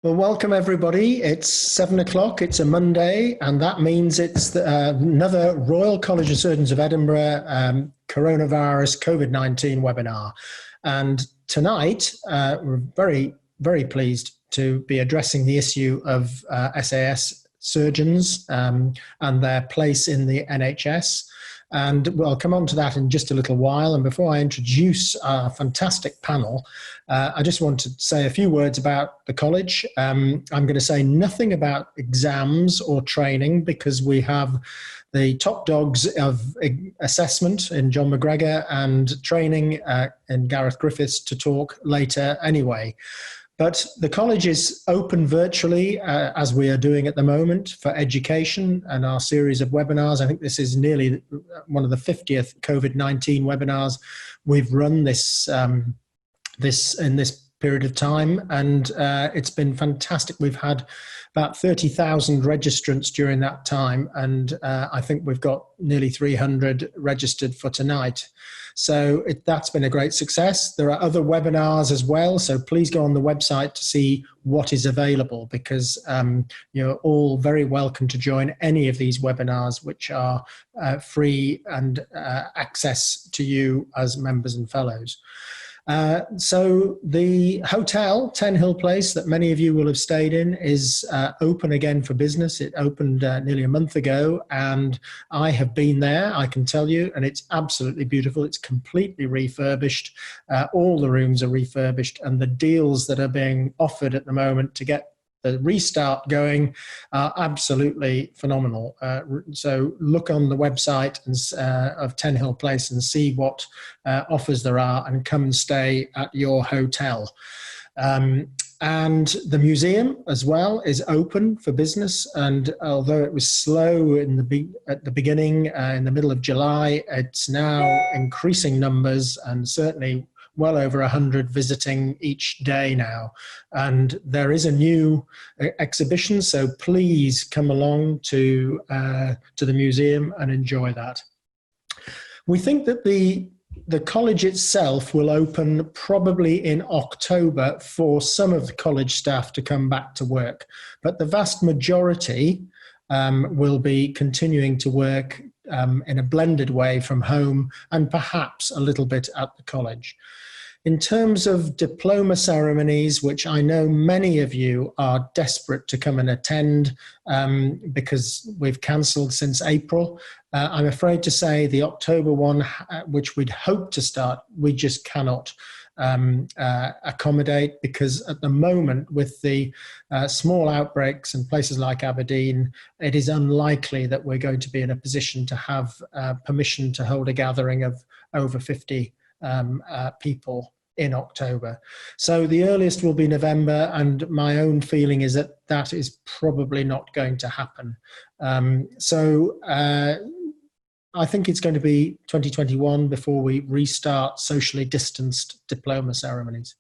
Well, welcome everybody. It's 7 o'clock. It's a Monday, and that means it's another Royal College of Surgeons of Edinburgh coronavirus COVID-19 webinar. And tonight, we're very, very pleased to be addressing the issue of SAS surgeons and their place in the NHS. And we'll come on to that in just a little while. And before I introduce our fantastic panel, I just want to say a few words about the college. I'm going to say nothing about exams or training because we have the top dogs of assessment in John McGregor and training in Gareth Griffiths to talk later anyway. But the college is open virtually, as we are doing at the moment, for education and our series of webinars. I think this is nearly one of the 50th COVID-19 webinars we've run this in this period of time, and it's been fantastic. We've had about 30,000 registrants during that time, and I think we've got nearly 300 registered for tonight. So that's been a great success. There are other webinars as well, so please go on the website to see what is available, because you're all very welcome to join any of these webinars, which are free and access to you as members and fellows. So the hotel, 10 Hill Place, that many of you will have stayed in, is open again for business. It opened nearly a month ago, and I have been there, I can tell you, and it's absolutely beautiful. It's completely refurbished. All the rooms are refurbished, and the deals that are being offered at the moment to get the restart going are absolutely phenomenal. So look on the website of 10 Hill Place and see what offers there are, and come and stay at your hotel. And the museum as well is open for business, and although it was slow at the beginning, in the middle of July, it's now increasing numbers, and certainly well over 100 visiting each day now. And there is a new exhibition, so please come along to the museum and enjoy that. We think that the college itself will open probably in October for some of the college staff to come back to work, but the vast majority will be continuing to work in a blended way from home, and perhaps a little bit at the college. In terms of diploma ceremonies, which I know many of you are desperate to come and attend because we've cancelled since April, I'm afraid to say the October one, which we'd hoped to start, we just cannot accommodate, because at the moment, with the small outbreaks in places like Aberdeen, it is unlikely that we're going to be in a position to have permission to hold a gathering of over 50 people in October. So the earliest will be November, and my own feeling is that that is probably not going to happen. I think it's going to be 2021 before we restart socially distanced diploma ceremonies.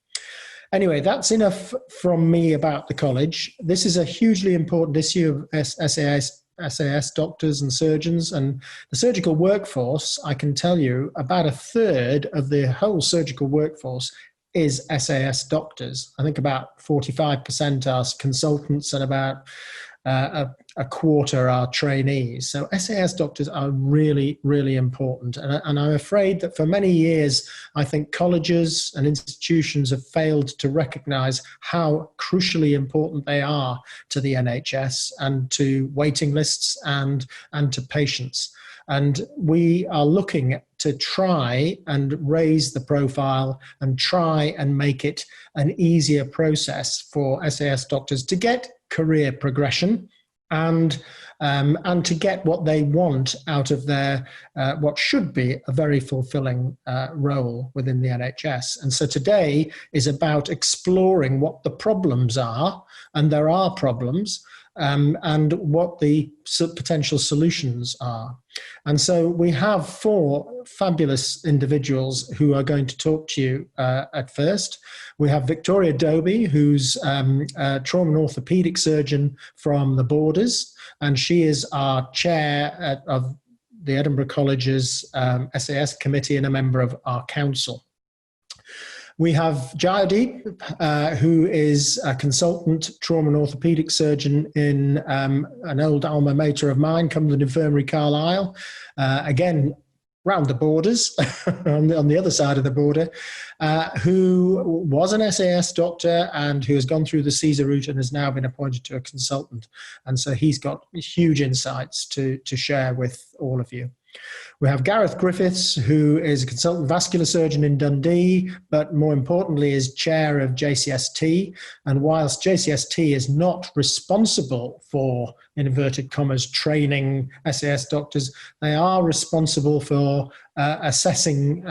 Anyway, that's enough from me about the college. This is a hugely important issue of SAS doctors and surgeons, and the surgical workforce, I can tell you, about a third of the whole surgical workforce is SAS doctors. I think about 45% are consultants, and about a quarter are trainees. So SAS doctors are really, really important. And I'm afraid that for many years, I think colleges and institutions have failed to recognise how crucially important they are to the NHS and to waiting lists and to patients. And we are looking to try and raise the profile and try and make it an easier process for SAS doctors to get career progression and to get what they want out of their what should be a very fulfilling role within the NHS. And so today is about exploring what the problems are, and there are problems, and what the potential solutions are. And so we have 4 fabulous individuals who are going to talk to you at first. We have Victoria Dobie, who's a trauma and orthopaedic surgeon from the Borders, and she is our chair of the Edinburgh College's SAS committee and a member of our council. We have Jayadeep, who is a consultant trauma and orthopaedic surgeon in an old alma mater of mine, Cumberland Infirmary, Carlisle. Again, round the borders, on the other side of the border, who was an SAS doctor and who has gone through the CESR route and has now been appointed to a consultant. And so he's got huge insights to share with all of you. We have Gareth Griffiths, who is a consultant vascular surgeon in Dundee, but more importantly is chair of JCST. And whilst JCST is not responsible for, in inverted commas, training SAS doctors, they are responsible for assessing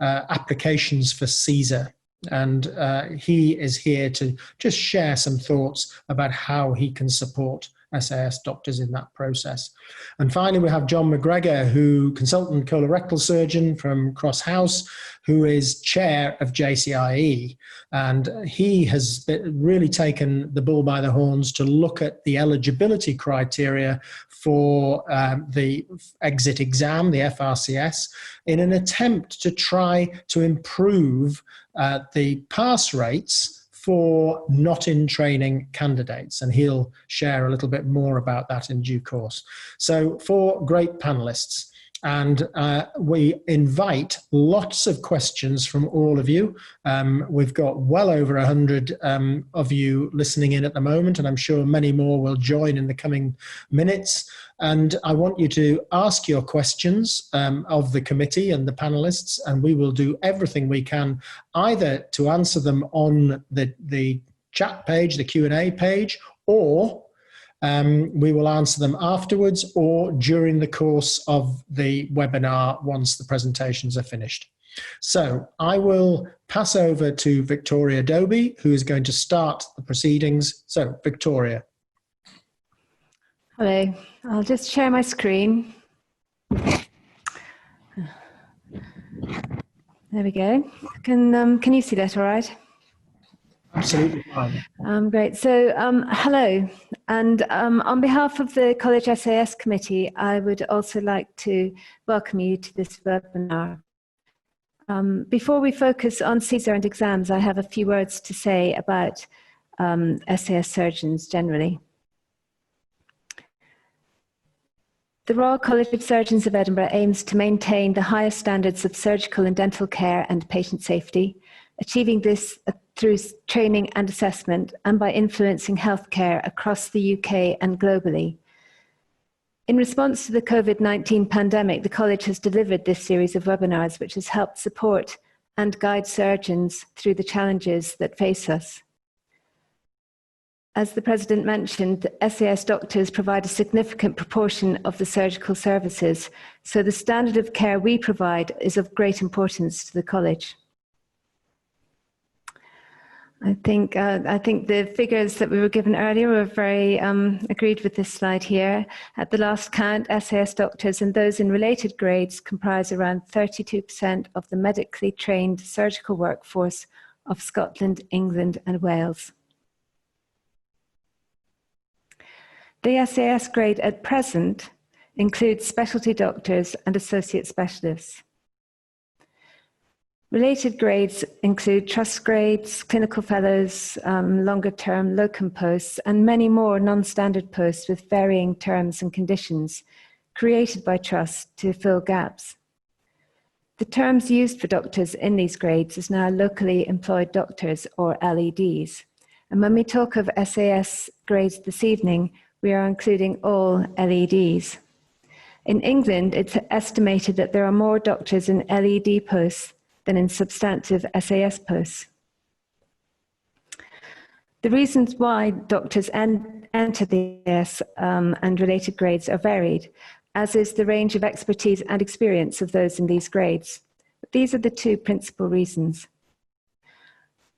applications for CESR. And he is here to just share some thoughts about how he can support SAS doctors in that process. And finally, we have John McGregor, who consultant colorectal surgeon from Cross House, who is chair of JCIE. And he has really taken the bull by the horns to look at the eligibility criteria for the exit exam, the FRCS, in an attempt to try to improve the pass rates for not in training candidates, and he'll share a little bit more about that in due course. So 4 great panelists, and we invite lots of questions from all of you. We've got well over 100 of you listening in at the moment, and I'm sure many more will join in the coming minutes. And I want you to ask your questions of the committee and the panelists, and we will do everything we can either to answer them on the chat page, the Q&A page, or we will answer them afterwards or during the course of the webinar once the presentations are finished. So I will pass over to Victoria Dobie, who is going to start the proceedings. So, Victoria. Hello, I'll just share my screen. There we go. Can you see that all right? Absolutely fine. Great. So, hello. And on behalf of the College SAS Committee, I would also like to welcome you to this webinar. Before we focus on CESR and exams, I have a few words to say about SAS surgeons generally. The Royal College of Surgeons of Edinburgh aims to maintain the highest standards of surgical and dental care and patient safety, achieving this through training and assessment and by influencing healthcare across the UK and globally. In response to the COVID-19 pandemic, the College has delivered this series of webinars which has helped support and guide surgeons through the challenges that face us. As the President mentioned, SAS doctors provide a significant proportion of the surgical services, so the standard of care we provide is of great importance to the College. I think the figures that we were given earlier were very agreed with this slide here. At the last count, SAS doctors and those in related grades comprise around 32% of the medically trained surgical workforce of Scotland, England and Wales. The SAS grade at present includes specialty doctors and associate specialists. Related grades include trust grades, clinical fellows, longer-term locum posts, and many more non-standard posts with varying terms and conditions created by trust to fill gaps. The terms used for doctors in these grades is now locally employed doctors, or LEDs. And when we talk of SAS grades this evening, we are including all LEDs. In England, it's estimated that there are more doctors in LED posts than in substantive SAS posts. The reasons why doctors enter the SAS and related grades are varied, as is the range of expertise and experience of those in these grades. But these are the 2 principal reasons.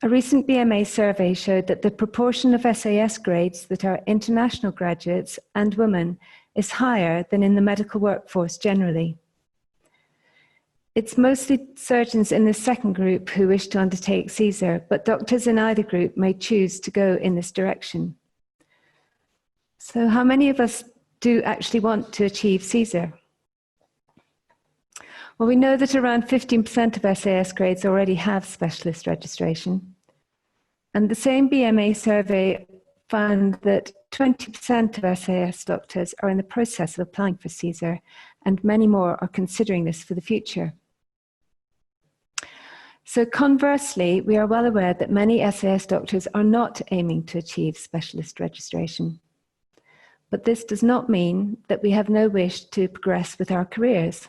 A recent BMA survey showed that the proportion of SAS grades that are international graduates and women is higher than in the medical workforce generally. It's mostly surgeons in this second group who wish to undertake CESR, but doctors in either group may choose to go in this direction. So how many of us do actually want to achieve CESR? Well, we know that around 15% of SAS grades already have specialist registration. And the same BMA survey found that 20% of SAS doctors are in the process of applying for CESR, and many more are considering this for the future. So conversely, we are well aware that many SAS doctors are not aiming to achieve specialist registration. But this does not mean that we have no wish to progress with our careers.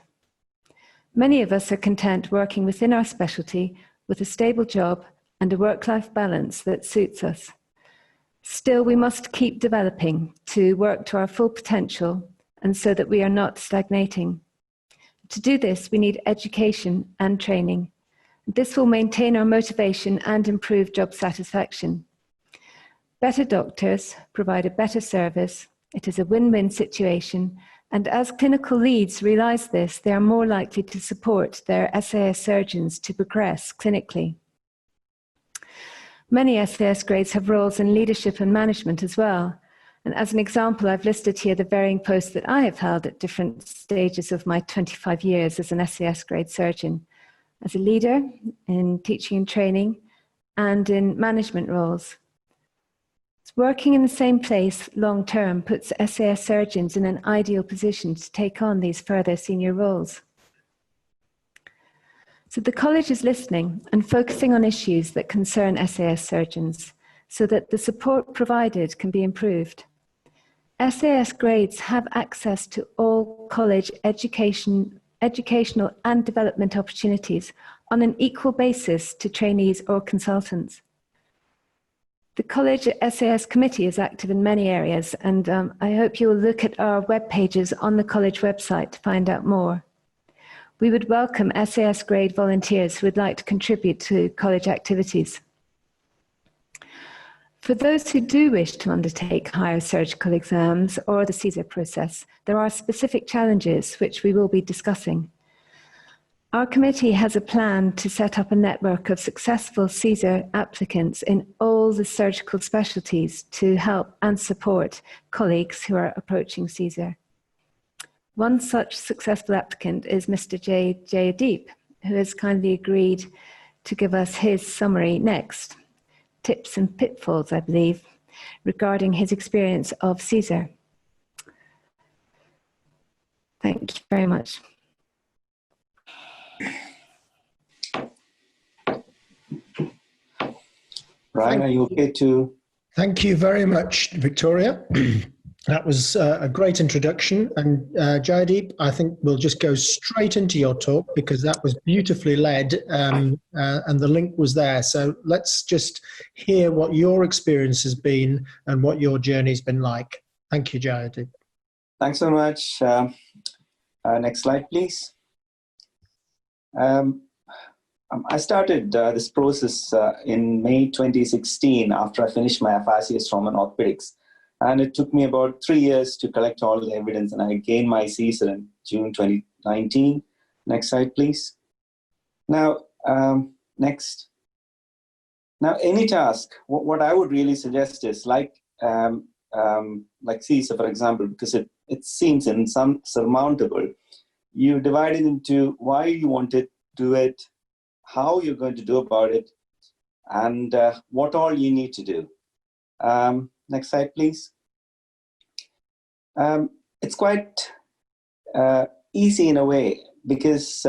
Many of us are content working within our specialty with a stable job and a work-life balance that suits us. Still, we must keep developing to work to our full potential and so that we are not stagnating. To do this, we need education and training. This will maintain our motivation and improve job satisfaction. Better doctors provide a better service. It is a win-win situation, and as clinical leads realise this, they are more likely to support their SAS surgeons to progress clinically. Many SAS grades have roles in leadership and management as well. And as an example, I've listed here the varying posts that I have held at different stages of my 25 years as an SAS grade surgeon, as a leader in teaching and training and in management roles. Working in the same place long term puts SAS surgeons in an ideal position to take on these further senior roles. So the college is listening and focusing on issues that concern SAS surgeons so that the support provided can be improved. SAS grades have access to all college educational and development opportunities on an equal basis to trainees or consultants. The College SAS Committee is active in many areas, and I hope you will look at our web pages on the college website to find out more. We would welcome SAS grade volunteers who would like to contribute to college activities. For those who do wish to undertake higher surgical exams or the CESR process, there are specific challenges which we will be discussing. Our committee has a plan to set up a network of successful CESR applicants in all the surgical specialties to help and support colleagues who are approaching CESR. One such successful applicant is Mr. J S Jayadeep, who has kindly agreed to give us his summary next. Tips and pitfalls, I believe, regarding his experience of CESR. Thank you very much. Ryan, are you okay to? Thank you very much, Victoria. That was a great introduction. And Jayadeep, I think we'll just go straight into your talk because that was beautifully led and the link was there. So let's just hear what your experience has been and what your journey's been like. Thank you, Jayadeep. Thanks so much. Next slide, please. I started this process in May 2016 after I finished my FRCS Trauma and Orthopaedics. And it took me about 3 years to collect all the evidence, and I gained my CESR in June 2019. Next slide, please. Now, next. Now, any task, what I would really suggest is like CESR, for example, because it seems insurmountable. You divide it into why you want to do it, how you're going to do about it, and what all you need to do. Next slide, please. It's quite easy in a way because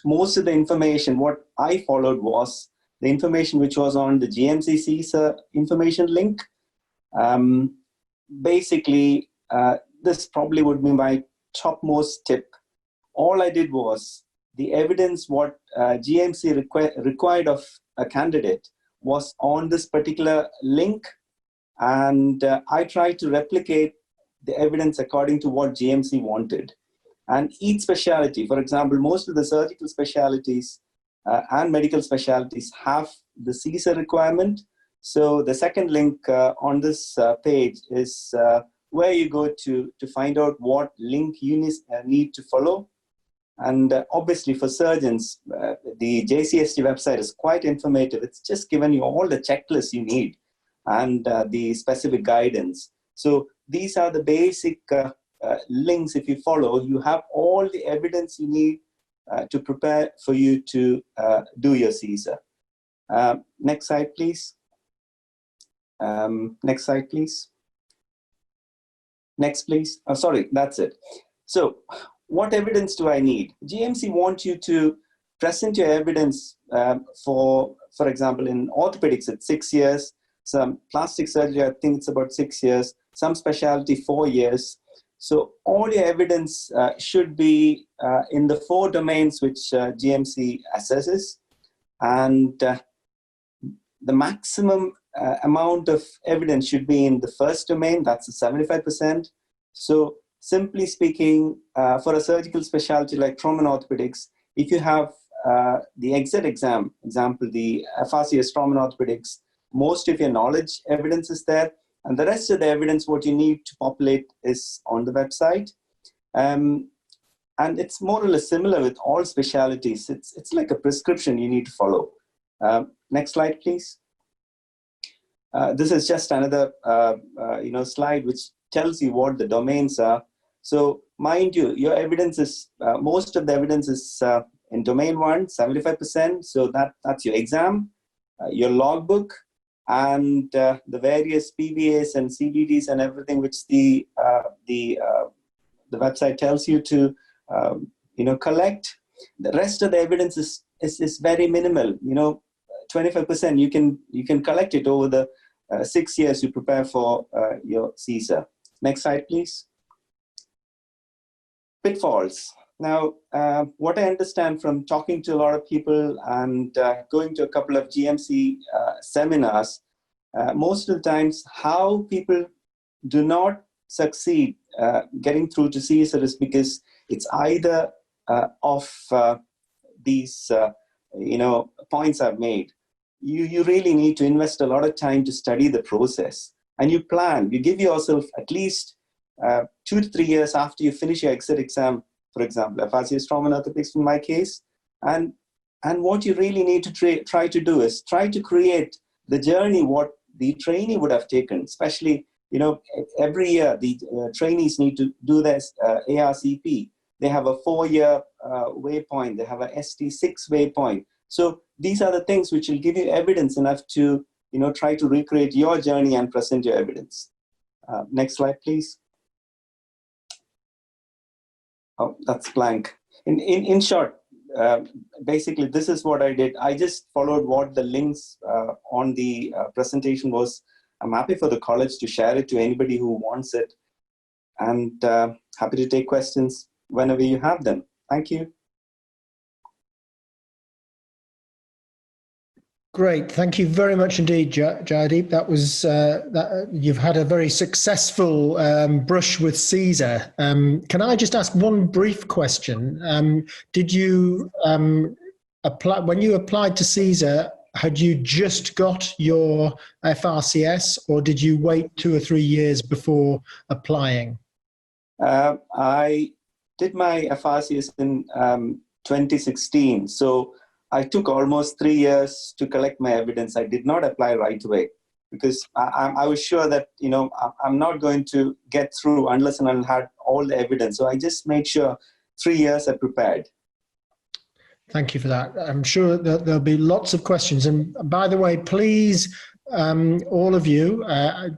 most of the information, what I followed was the information which was on the GMC CESR information link. Basically, this probably would be my topmost tip. All I did was the evidence what GMC required of a candidate was on this particular link, and I tried to replicate the evidence according to what GMC wanted. And each specialty, for example, most of the surgical specialties and medical specialties have the CESR requirement. So the second link on this page is where you go to find out what link you need to follow. And obviously for surgeons, the JCST website is quite informative. It's just given you all the checklists you need and the specific guidance. So these are the basic links. If you follow, you have all the evidence you need to prepare for you to do your CESR. Next slide, please. Next slide, please. Next, please. Oh, sorry, that's it. So what evidence do I need? GMC wants you to present your evidence for example, in orthopedics, it's 6 years. Some plastic surgery, I think it's about 6 years. Some specialty, 4 years. So all your evidence should be in the 4 domains which GMC assesses. And the maximum amount of evidence should be in the first domain, that's 75%. So simply speaking, for a surgical specialty like trauma and orthopedics, if you have the exit exam, example, the FRCS Trauma and Orthopaedics, most of your knowledge evidence is there, and the rest of the evidence, what you need to populate is on the website. And it's more or less similar with all specialties. It's like a prescription you need to follow. Next slide, please. This is just another slide which tells you what the domains are. So mind you, your evidence is, most of the evidence is in domain 1, 75%. So that's your exam, your logbook, and the various PVAs and CBDs and everything which the website tells you to collect. The rest of the evidence is very minimal. 25% you can collect it over the 6 years you prepare for your CESR. Next slide, please. Pitfalls. Now, what I understand from talking to a lot of people and going to a couple of GMC seminars, most of the times how people do not succeed getting through to CESR is because it's either of these points I've made. You really need to invest a lot of time to study the process, and you plan. You give yourself at least 2 to 3 years after you finish your exit exam, for example, FRCS Trauma and Orthopaedics in my case. And what you really need to try to do is try to create the journey what the trainee would have taken. Especially, every year the trainees need to do this ARCP. They have a 4-year waypoint. They have a ST6 waypoint. So these are the things which will give you evidence enough to try to recreate your journey and present your evidence. Next slide, please. Oh, that's blank. In short, basically this is what I did. I just followed what the links on the presentation was. I'm happy for the college to share it to anybody who wants it, and happy to take questions whenever you have them. Thank you. Great, thank you very much indeed, Jayadeep. That was you've had a very successful brush with CESR. Can I just ask one brief question? Did you apply when you applied to CESR? Had you just got your FRCS, or did you wait 2 or 3 years before applying? I did my FRCS in 2016, so I took almost 3 years to collect my evidence. I did not apply right away because I was sure that I'm not going to get through unless and I had all the evidence. So I just made sure 3 years I prepared. Thank you for that. I'm sure that there'll be lots of questions. And by the way, please, all of you,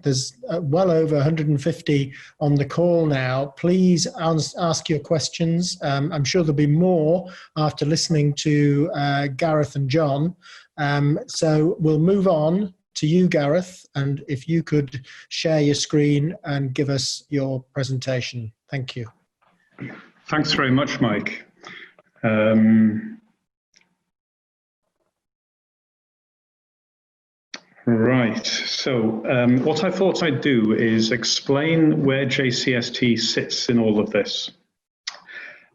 there's well over 150 on the call now. Please ask your questions. I'm sure there'll be more after listening to Gareth and John. So we'll move on to you, Gareth, and if you could share your screen and give us your presentation. Thank you. Thanks very much, Mike. Right, so what I thought I'd do is explain where JCST sits in all of this.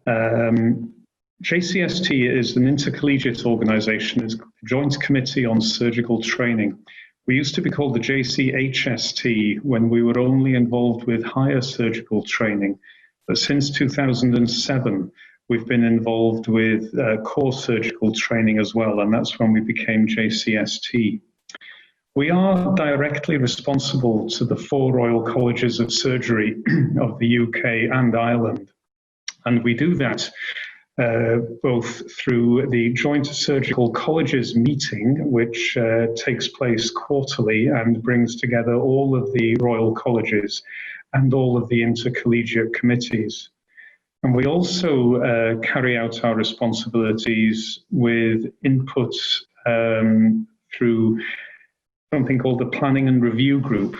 JCST is an intercollegiate organisation, it's a joint committee on surgical training. We used to be called the JCHST when we were only involved with higher surgical training, but since 2007 we've been involved with core surgical training as well, and that's when we became JCST. We are directly responsible to the 4 Royal Colleges of Surgery of the UK and Ireland. And we do that both through the Joint Surgical Colleges meeting, which takes place quarterly and brings together all of the Royal Colleges and all of the intercollegiate committees. And we also carry out our responsibilities with input through something called the Planning and Review Group,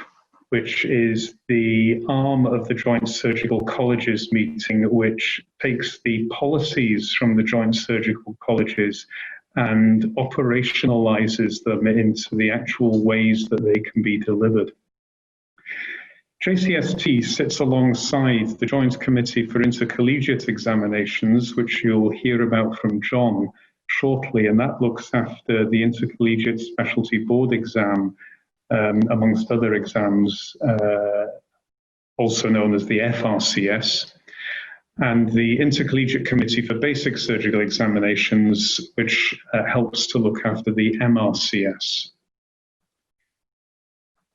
which is the arm of the Joint Surgical Colleges meeting, which takes the policies from the Joint Surgical Colleges and operationalizes them into the actual ways that they can be delivered. JCST sits alongside the Joint Committee for Intercollegiate Examinations, which you'll hear about from John shortly, and that looks after the Intercollegiate Specialty Board exam, amongst other exams, also known as the FRCS, and the Intercollegiate Committee for Basic Surgical Examinations, which helps to look after the MRCS.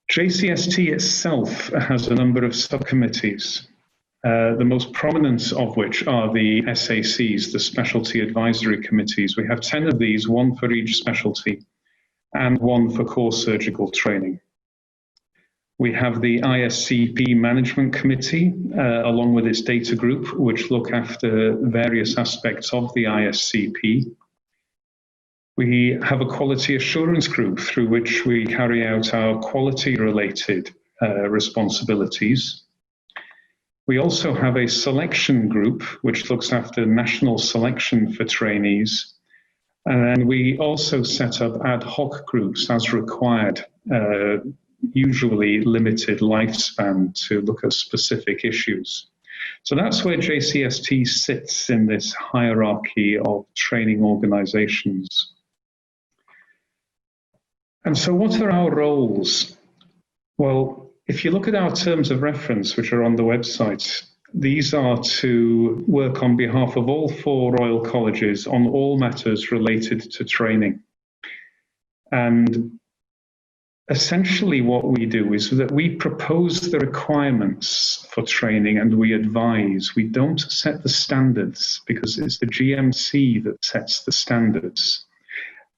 JCST itself has a number of subcommittees, the most prominent of which are the SACs, the Specialty Advisory Committees. We have 10 of these, one for each specialty, and one for core surgical training. We have the ISCP Management Committee, along with its data group, which look after various aspects of the ISCP. We have a quality assurance group through which we carry out our quality-related responsibilities. We also have a selection group, which looks after national selection for trainees. And we also set up ad hoc groups as required, usually limited lifespan, to look at specific issues. So that's where JCST sits in this hierarchy of training organizations. And so what are our roles? Well, if you look at our terms of reference, which are on the website, these are to work on behalf of all 4 Royal Colleges on all matters related to training. And essentially what we do is that we propose the requirements for training and we advise. We don't set the standards because it's the GMC that sets the standards.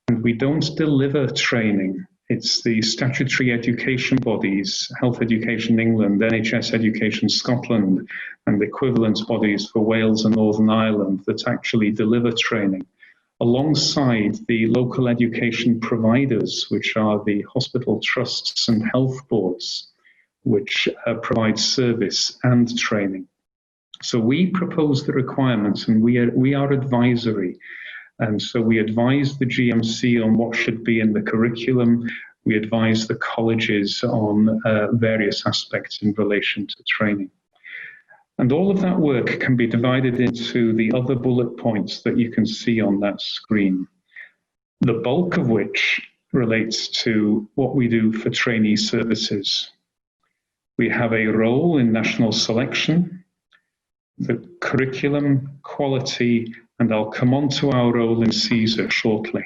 And we don't deliver training. It's the statutory education bodies, Health Education England, NHS Education Scotland, and the equivalent bodies for Wales and Northern Ireland that actually deliver training, alongside the local education providers, which are the hospital trusts and health boards, which provide service and training. So we propose the requirements and we are advisory. And so we advise the GMC on what should be in the curriculum. We advise the colleges on various aspects in relation to training. And all of that work can be divided into the other bullet points that you can see on that screen, the bulk of which relates to what we do for trainee services. We have a role in national selection, the curriculum, quality, and I'll come on to our role in CESR shortly.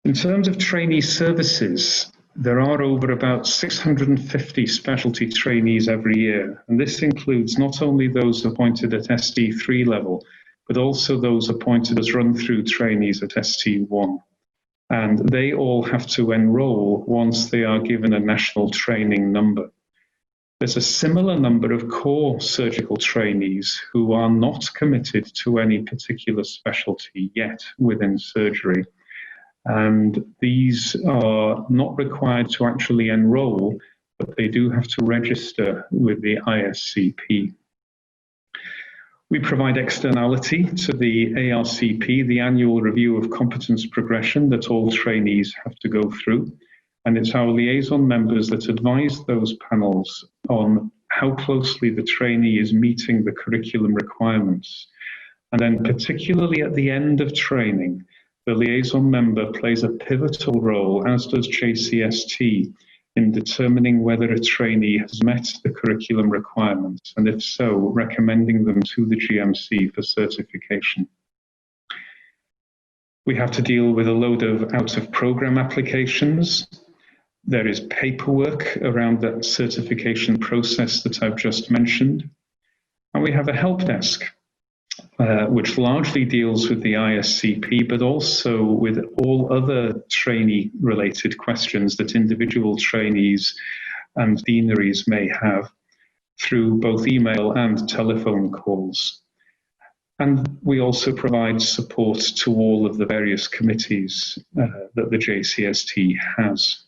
In terms of trainee services, there are over about 650 specialty trainees every year, and this includes not only those appointed at ST3 level, but also those appointed as run-through trainees at ST1. And they all have to enroll once they are given a national training number. There's a similar number of core surgical trainees who are not committed to any particular specialty yet within surgery. And these are not required to actually enroll, but they do have to register with the ISCP. We provide externality to the ARCP, the annual review of competence progression that all trainees have to go through. And it's our liaison members that advise those panels on how closely the trainee is meeting the curriculum requirements. And then particularly at the end of training, the liaison member plays a pivotal role, as does JCST, in determining whether a trainee has met the curriculum requirements, and if so, recommending them to the GMC for certification. We have to deal with a load of out-of-program applications. There is paperwork around that certification process that I've just mentioned. And we have a help desk. which largely deals with the ISCP, but also with all other trainee-related questions that individual trainees and deaneries may have through both email and telephone calls. And we also provide support to all of the various committees that the JCST has.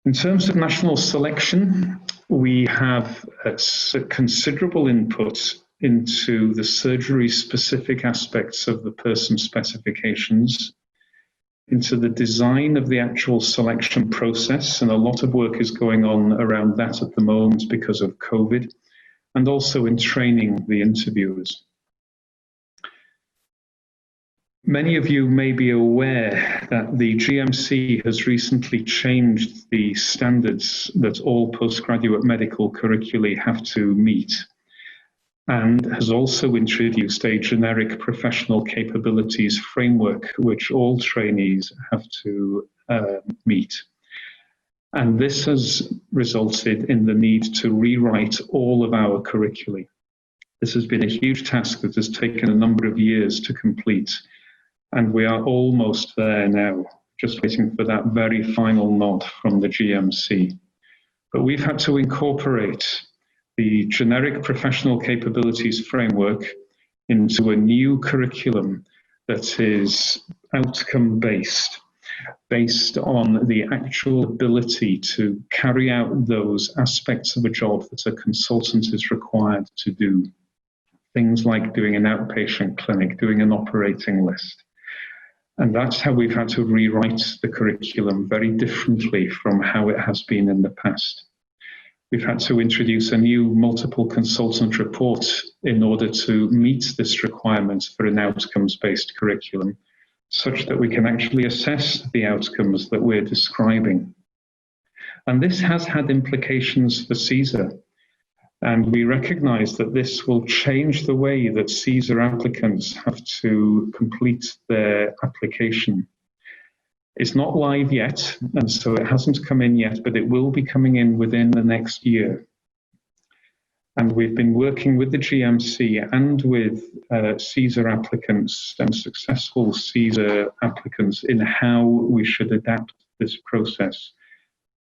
In terms of national selection, we have considerable input into the surgery-specific aspects of the person specifications, into the design of the actual selection process, and a lot of work is going on around that at the moment because of COVID, and also in training the interviewers. Many of you may be aware that the GMC has recently changed the standards that all postgraduate medical curricula have to meet, and has also introduced a generic professional capabilities framework which all trainees have to meet. And this has resulted in the need to rewrite all of our curricula. This has been a huge task that has taken a number of years to complete, and we are almost there now, just waiting for that very final nod from the GMC. But we've had to incorporate the generic professional capabilities framework into a new curriculum that is outcome-based, based on the actual ability to carry out those aspects of a job that a consultant is required to do. Things like doing an outpatient clinic, doing an operating list. And that's how we've had to rewrite the curriculum very differently from how it has been in the past. We've had to introduce a new multiple consultant report in order to meet this requirement for an outcomes-based curriculum, such that we can actually assess the outcomes that we're describing. And this has had implications for CESR. And we recognize that this will change the way that CESR applicants have to complete their application. It's not live yet, and so it hasn't come in yet, but it will be coming in within the next year. And we've been working with the GMC and with CESR applicants and successful CESR applicants in how we should adapt this process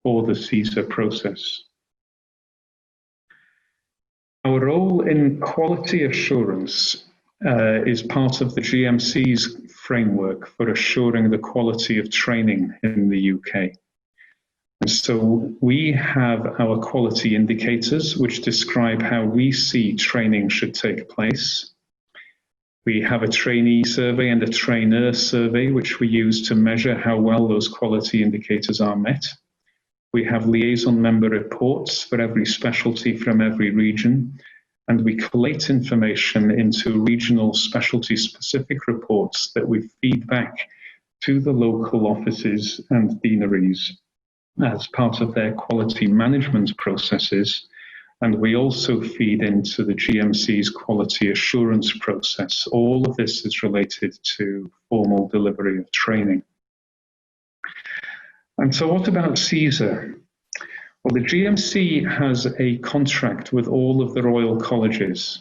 for the CESR process. Our role in quality assurance is part of the GMC's framework for assuring the quality of training in the UK. And so we have our quality indicators, which describe how we see training should take place. We have a trainee survey and a trainer survey, which we use to measure how well those quality indicators are met. We have liaison member reports for every specialty from every region, and we collate information into regional specialty-specific reports that we feed back to the local offices and deaneries as part of their quality management processes. And we also feed into the GMC's quality assurance process. All of this is related to formal delivery of training. And so what about CESR? Well, the GMC has a contract with all of the Royal Colleges,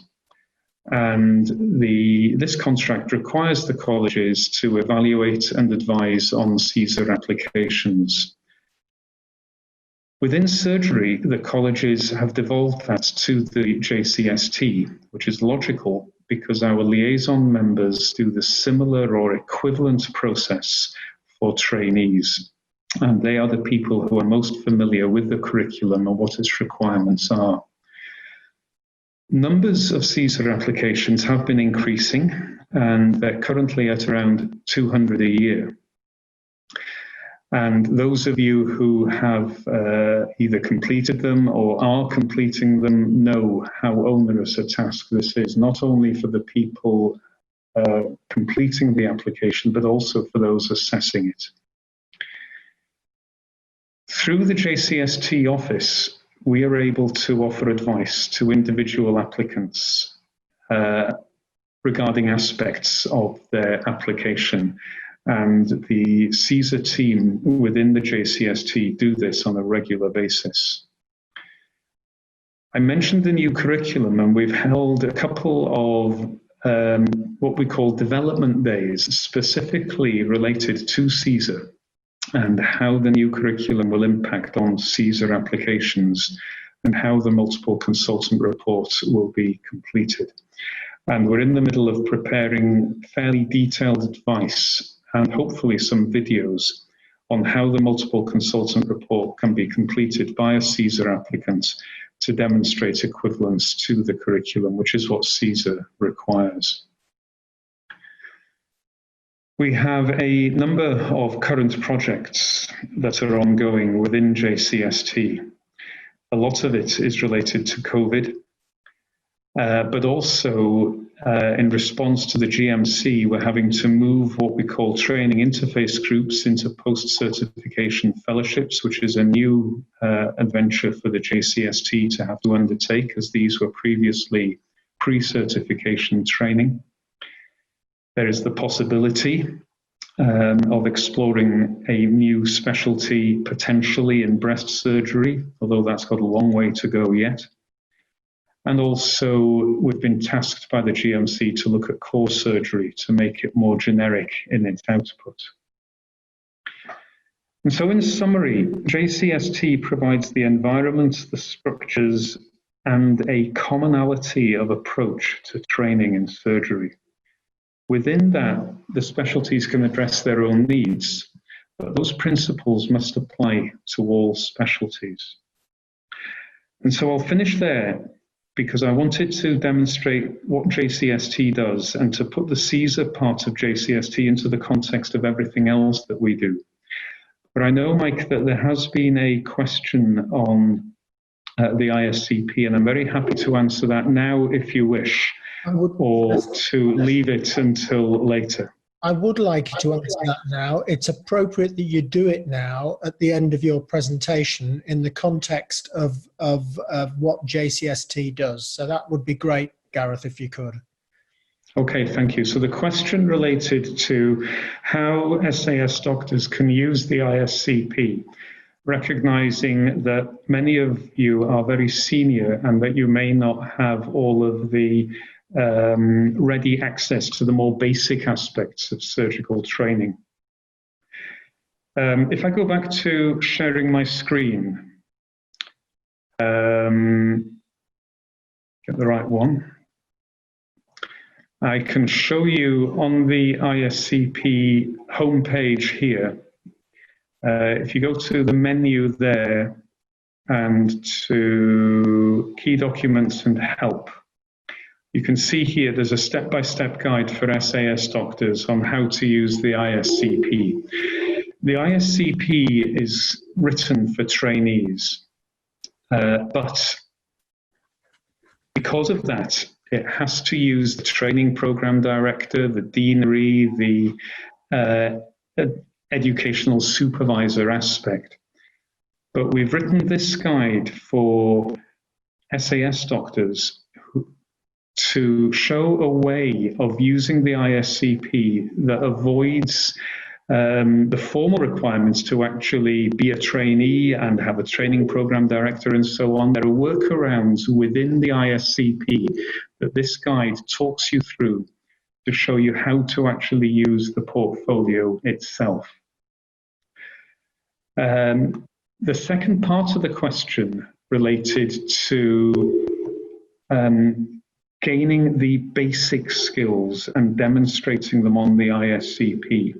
and this contract requires the colleges to evaluate and advise on CESR applications. Within surgery, the colleges have devolved that to the JCST, which is logical because our liaison members do the similar or equivalent process for trainees. And they are the people who are most familiar with the curriculum and what its requirements are. Numbers of CESR applications have been increasing, and they're currently at around 200 a year. And those of you who have either completed them or are completing them know how onerous a task this is, not only for the people completing the application, but also for those assessing it. Through the JCST office, we are able to offer advice to individual applicants regarding aspects of their application. And the CESR team within the JCST do this on a regular basis. I mentioned the new curriculum, and we've held a couple of what we call development days, specifically related to CESR and how the new curriculum will impact on CESR applications and how the multiple consultant reports will be completed. And we're in the middle of preparing fairly detailed advice and hopefully some videos on how the multiple consultant report can be completed by a CESR applicant to demonstrate equivalence to the curriculum, which is what CESR requires. We have a number of current projects that are ongoing within JCST. A lot of it is related to COVID, but also in response to the GMC, we're having to move what we call training interface groups into post-certification fellowships, which is a new adventure for the JCST to have to undertake, as these were previously pre-certification training. There is the possibility of exploring a new specialty potentially in breast surgery, although that's got a long way to go yet. And also, we've been tasked by the GMC to look at core surgery to make it more generic in its output. And so in summary, JCST provides the environment, the structures, and a commonality of approach to training in surgery. Within that, the specialties can address their own needs, but those principles must apply to all specialties. And so I'll finish there, because I wanted to demonstrate what JCST does and to put the CESR part of JCST into the context of everything else that we do. But I know, Mike, that there has been a question on the ISCP, and I'm very happy to answer that now if you wish, or to leave it until later. I would like you to answer that now. It's appropriate that you do it now at the end of your presentation in the context of what JCST does. So that would be great, Gareth, if you could. Okay, thank you. So the question related to how SAS doctors can use the ISCP, recognizing that many of you are very senior and that you may not have all of the ready access to the more basic aspects of surgical training. If I go back to sharing my screen, get the right one, I can show you on the ISCP homepage here. If you go to the menu there and to key documents and help, you can see here there's a step-by-step guide for SAS doctors on how to use the ISCP. The ISCP is written for trainees, but because of that, it has to use the training program director, the deanery, the educational supervisor aspect. But we've written this guide for SAS doctors to show a way of using the ISCP that avoids the formal requirements to actually be a trainee and have a training program director and so on. There are workarounds within the ISCP that this guide talks you through to show you how to actually use the portfolio itself. The second part of the question related to gaining the basic skills and demonstrating them on the ISCP.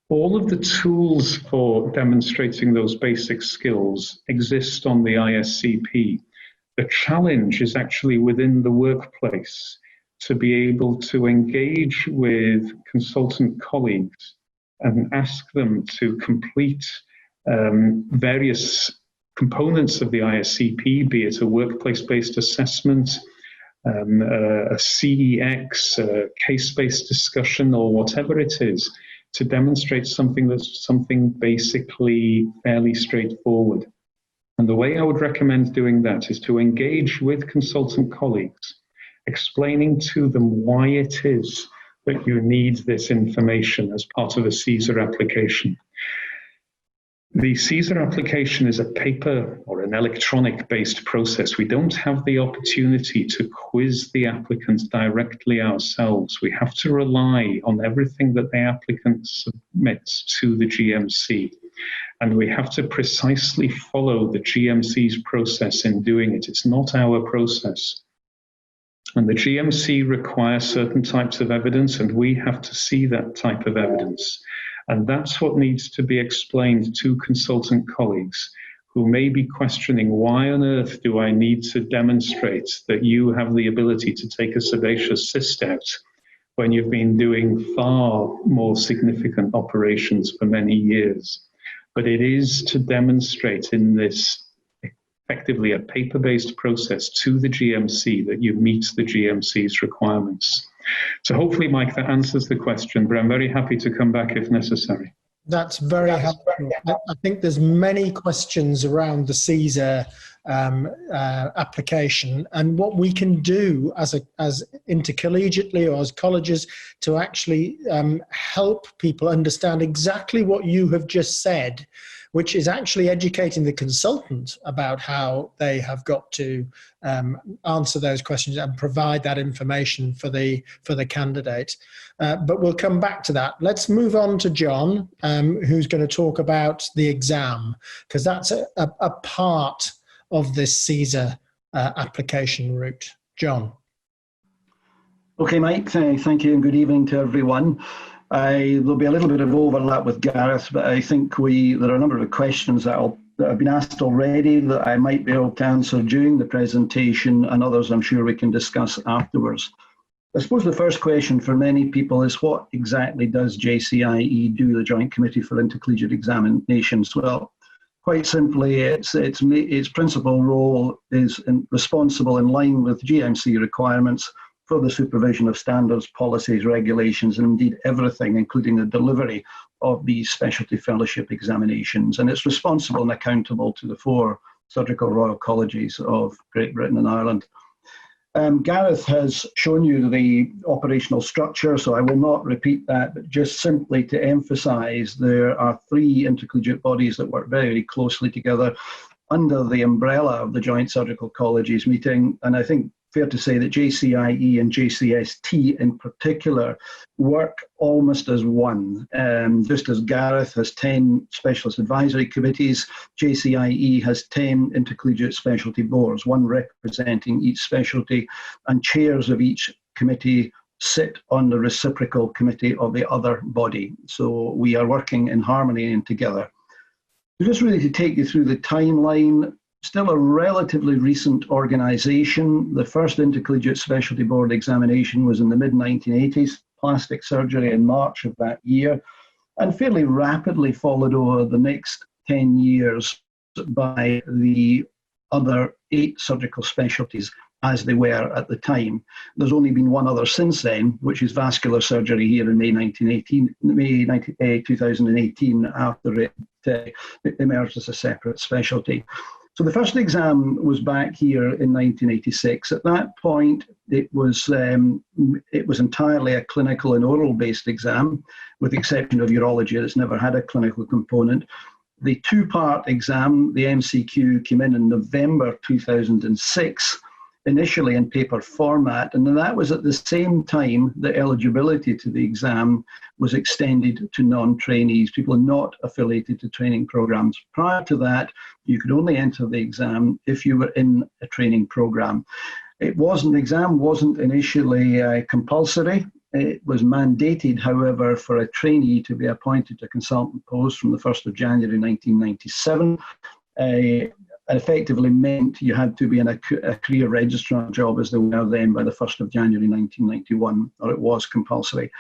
All of the tools for demonstrating those basic skills exist on the ISCP. The challenge is actually within the workplace to be able to engage with consultant colleagues and ask them to complete various components of the ISCP, be it a workplace-based assessment, a CEX, a case-based discussion, or whatever it is, to demonstrate something that's something basically fairly straightforward. And the way I would recommend doing that is to engage with consultant colleagues, explaining to them why it is that you need this information as part of a CESR application. The CESR application is a paper or an electronic-based process. We don't have the opportunity to quiz the applicants directly ourselves. We have to rely on everything that the applicant submits to the GMC. And we have to precisely follow the GMC's process in doing it. It's not our process. And the GMC requires certain types of evidence, and we have to see that type of evidence. And that's what needs to be explained to consultant colleagues who may be questioning, why on earth do I need to demonstrate that you have the ability to take a sebaceous cyst out when you've been doing far more significant operations for many years? But it is to demonstrate in this effectively a paper-based process to the GMC that you meet the GMC's requirements. So hopefully, Mike, that answers the question, but I'm very happy to come back if necessary. That's very helpful. I think there's many questions around the CESR application and what we can do as intercollegiately or as colleges to actually help people understand exactly what you have just said, which is actually educating the consultant about how they have got to answer those questions and provide that information for the candidate. But we'll come back to that. Let's move on to John, who's going to talk about the exam, because that's a part of this CESR application route. John. Okay, Mike, thank you and good evening to everyone. There'll be a little bit of overlap with Gareth, but I think there are a number of questions that have been asked already that I might be able to answer during the presentation, and others I'm sure we can discuss afterwards. I suppose the first question for many people is, what exactly does JCIE do, the Joint Committee for Intercollegiate Examinations? Well, quite simply, its principal role is responsible in line with GMC requirements for the supervision of standards, policies, regulations, and indeed everything, including the delivery of these specialty fellowship examinations. And it's responsible and accountable to the 4 surgical royal colleges of Great Britain and Ireland. Gareth has shown you the operational structure, so I will not repeat that, but just simply to emphasise, there are 3 intercollegiate bodies that work very closely together under the umbrella of the Joint Surgical Colleges meeting, and I think fair to say that JCIE and JCST in particular work almost as one. Just as Gareth has 10 specialist advisory committees, JCIE has 10 intercollegiate specialty boards, one representing each specialty, and chairs of each committee sit on the reciprocal committee of the other body. So we are working in harmony and together. Just really to take you through the timeline, still a relatively recent organisation. The first intercollegiate specialty board examination was in the mid-1980s, plastic surgery in March of that year, and fairly rapidly followed over the next 10 years by the other 8 surgical specialties as they were at the time. There's only been one other since then, which is vascular surgery here in May 2018, after it emerged as a separate specialty. So the first exam was back here in 1986. At that point, it was entirely a clinical and oral-based exam, with the exception of urology. It's never had a clinical component. The 2-part exam, the MCQ, came in November 2006, initially in paper format, and that was at the same time that eligibility to the exam was extended to non-trainees, people not affiliated to training programs. Prior to that, you could only enter the exam if you were in a training program. The exam wasn't initially compulsory. It was mandated, however, for a trainee to be appointed to consultant post from the 1st of January 1997. Effectively meant you had to be in a career registrar job, as they were then, by the 1st of January 1991, or it was compulsory.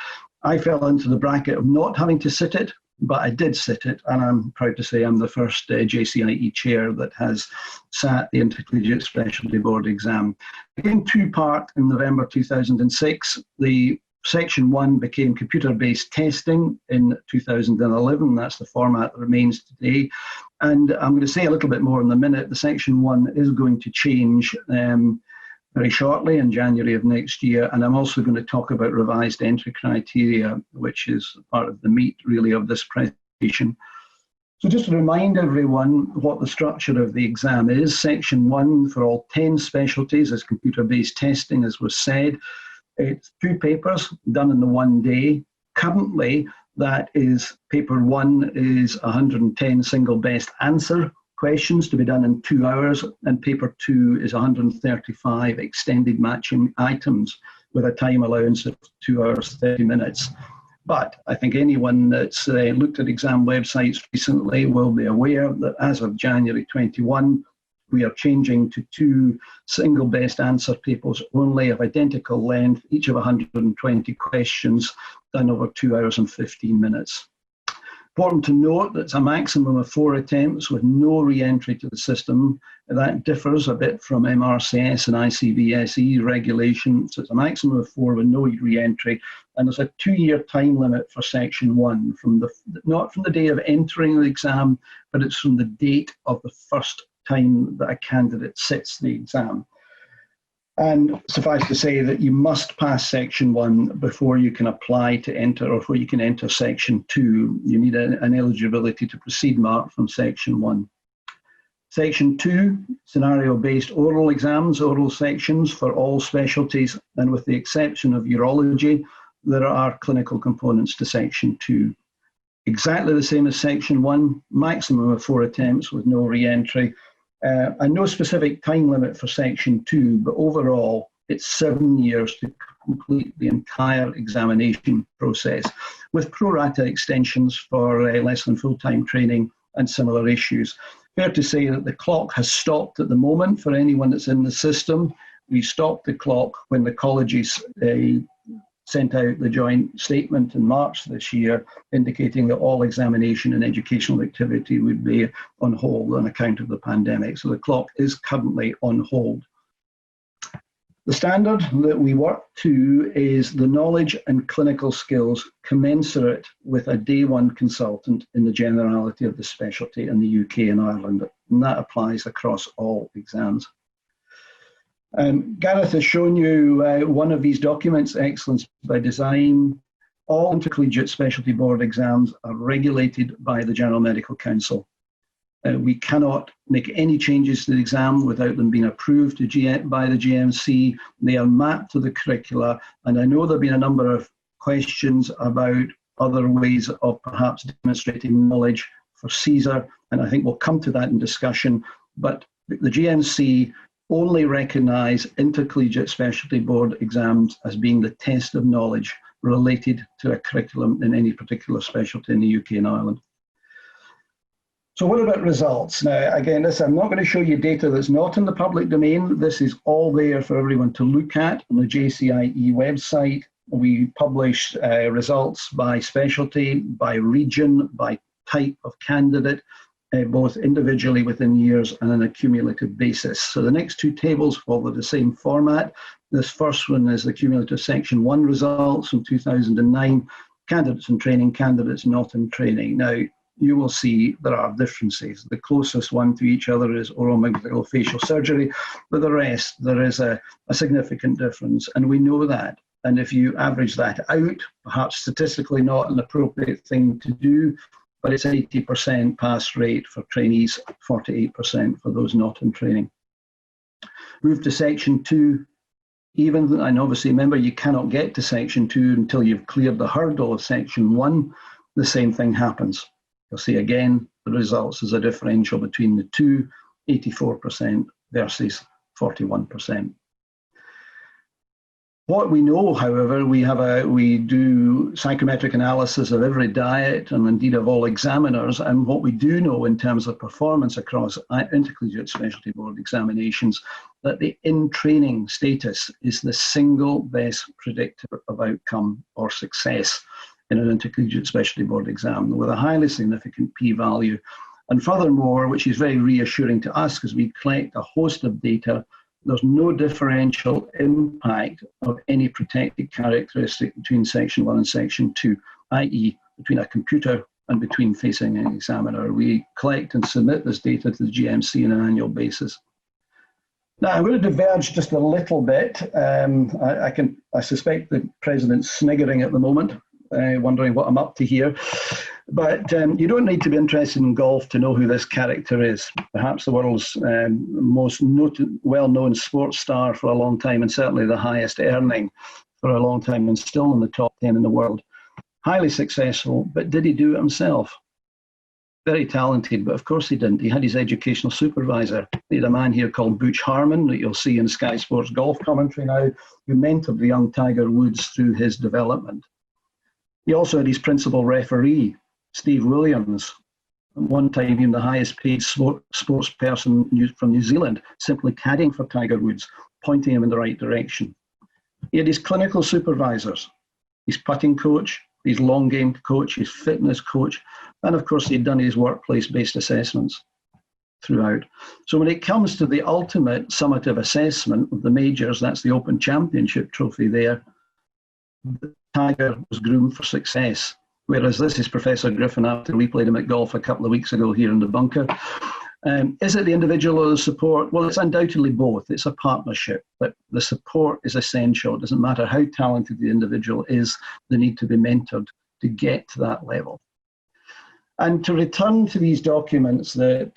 I fell into the bracket of not having to sit it, but I did sit it, and I'm proud to say I'm the first JCIE chair that has sat the Intercollegiate Specialty Board exam. Again, 2-part in November 2006. The Section 1 became computer-based testing in 2011. That's the format that remains today. And I'm going to say a little bit more in a minute. The Section 1 is going to change very shortly in January of next year. And I'm also going to talk about revised entry criteria, which is part of the meat, really, of this presentation. So just to remind everyone what the structure of the exam is, Section 1 for all 10 specialties is computer-based testing, as was said. It's 2 papers done in the 1 day. Currently, that is, paper 1 is 110 single best answer questions to be done in 2 hours, and paper 2 is 135 extended matching items with a time allowance of 2 hours, 30 minutes. But I think anyone that's looked at exam websites recently will be aware that as of January 21, we are changing to 2 single best answer papers only of identical length, each of 120 questions, done over 2 hours and 15 minutes. Important to note that it's a maximum of 4 attempts with no re-entry to the system. That differs a bit from MRCS and ICVSE regulation. So it's a maximum of 4 with no re-entry. And there's a 2-year time limit for Section 1, not from the day of entering the exam, but it's from the date of the first time that a candidate sits the exam. And suffice to say that you must pass Section 1 before you can apply to enter, or before you can enter Section 2. You need an eligibility to proceed mark from Section 1. Section 2, scenario-based oral exams, oral sections for all specialties, and with the exception of urology, there are clinical components to Section 2. Exactly the same as Section 1, maximum of 4 attempts with no re-entry. And no specific time limit for Section 2, but overall it's 7 years to complete the entire examination process, with pro rata extensions for less than full-time training and similar issues. Fair to say that the clock has stopped at the moment for anyone that's in the system. We stopped the clock when the colleges sent out the joint statement in March this year, indicating that all examination and educational activity would be on hold on account of the pandemic. So the clock is currently on hold. The standard that we work to is the knowledge and clinical skills commensurate with a day 1 consultant in the generality of the specialty in the UK and Ireland, and that applies across all exams. Gareth has shown you one of these documents, Excellence by Design. All intercollegiate specialty board exams are regulated by the General Medical Council. We cannot make any changes to the exam without them being approved by the GMC. They are mapped to the curricula, and I know there have been a number of questions about other ways of perhaps demonstrating knowledge for CESR, and I think we'll come to that in discussion, but the GMC only recognise intercollegiate specialty board exams as being the test of knowledge related to a curriculum in any particular specialty in the UK and Ireland. So what about results? Now, again, I'm not going to show you data that's not in the public domain. This is all there for everyone to look at on the JCIE website. We publish results by specialty, by region, by type of candidate, both individually within years and on a cumulative basis. So the next 2 tables follow the same format. This first one is the cumulative Section 1 results from 2009, candidates in training, candidates not in training. Now, you will see there are differences. The closest one to each other is oromaxillofacial surgery, but the rest, there is a significant difference, and we know that. And if you average that out, perhaps statistically not an appropriate thing to do, but it's 80% pass rate for trainees, 48% for those not in training. Move to Section 2, and obviously remember you cannot get to Section 2 until you've cleared the hurdle of Section 1, the same thing happens. You'll see again, the results is a differential between the 2, 84% versus 41%. What we know, however, we do psychometric analysis of every diet and indeed of all examiners, and what we do know in terms of performance across intercollegiate specialty board examinations, that the in-training status is the single best predictor of outcome or success in an intercollegiate specialty board exam, with a highly significant p-value. And furthermore, which is very reassuring to us because we collect a host of data, there's no differential impact of any protected characteristic between Section 1 and Section 2, i.e. between a computer and between facing an examiner. We collect and submit this data to the GMC on an annual basis. Now, I'm going to diverge just a little bit. I suspect the President's sniggering at the moment, wondering what I'm up to here. But you don't need to be interested in golf to know who this character is. Perhaps the world's most well-known sports star for a long time, and certainly the highest earning for a long time, and still in the top 10 in the world. Highly successful, but did he do it himself? Very talented, but of course he didn't. He had his educational supervisor. He had a man here called Butch Harmon, that you'll see in Sky Sports golf commentary now, who mentored the young Tiger Woods through his development. He also had his principal referee, Steve Williams, at one time even the highest paid sports person from New Zealand, simply caddying for Tiger Woods, pointing him in the right direction. He had his clinical supervisors, his putting coach, his long game coach, his fitness coach, and of course he'd done his workplace-based assessments throughout. So when it comes to the ultimate summative assessment of the majors, that's the Open Championship trophy there, the Tiger was groomed for success. Whereas this is Professor Griffin after we played him at golf a couple of weeks ago here in the bunker. Is it the individual or the support? Well, it's undoubtedly both. It's a partnership, but the support is essential. It doesn't matter how talented the individual is, they need to be mentored to get to that level. And to return to these documents that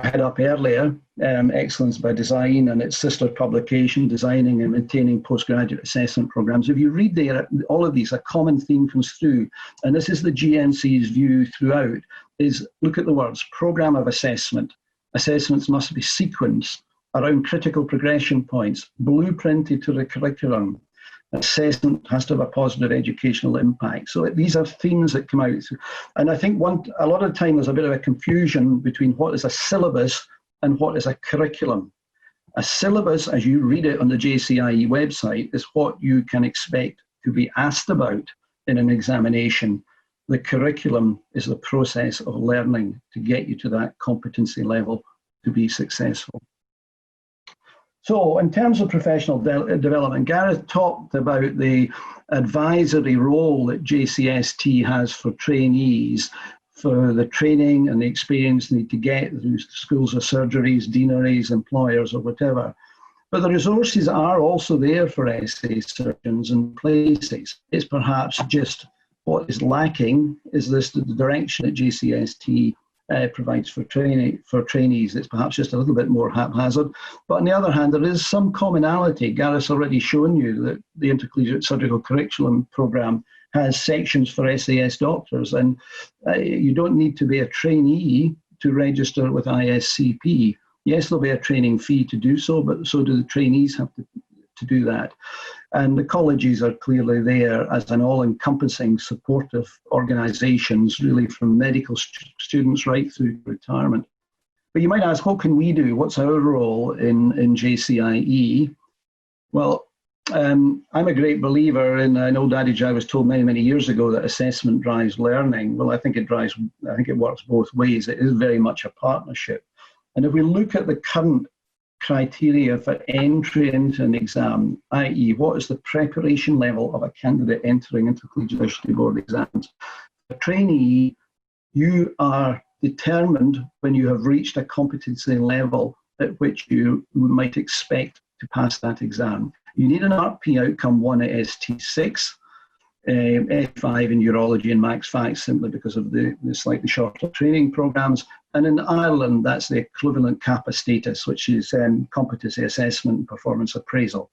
I had up earlier, Excellence by Design and its sister publication, Designing and Maintaining Postgraduate Assessment Programs. If you read there, all of these, a common theme comes through, and this is the GMC's view throughout, is look at the words, program of assessment. Assessments must be sequenced around critical progression points, blueprinted to the curriculum. Assessment has to have a positive educational impact. So these are themes that come out. And I think a lot of the time there's a bit of a confusion between what is a syllabus and what is a curriculum. A syllabus, as you read it on the JCIE website, is what you can expect to be asked about in an examination. The curriculum is the process of learning to get you to that competency level to be successful. So in terms of professional development, Gareth talked about the advisory role that JCST has for trainees, for the training and the experience they need to get through schools of surgeries, deaneries, employers, or whatever. But the resources are also there for SAS surgeons in places. It's perhaps just what is lacking is this the direction that JCST provides for trainees. It's perhaps just a little bit more haphazard. But on the other hand, there is some commonality. Gareth's already shown you that the Intercollegiate Surgical Curriculum Programme has sections for SAS doctors, and you don't need to be a trainee to register with ISCP. Yes, there'll be a training fee to do so, but so do the trainees have to do that. And the colleges are clearly there as an all-encompassing supportive organisations, really from medical students right through to retirement. But you might ask, what can we do? What's our role in JCIE? Well, I'm a great believer in an old adage I was told many, many years ago that assessment drives learning. Well, I think it works both ways. It is very much a partnership. And if we look at the current criteria for entry into an exam, i.e. what is the preparation level of a candidate entering into collegiate university board exams. A trainee, you are determined when you have reached a competency level at which you might expect to pass that exam. You need an RP outcome 1 at ST6, F5 in urology and max facts simply because of the slightly shorter training programs. And in Ireland, that's the equivalent CAPA status, which is competency assessment and performance appraisal.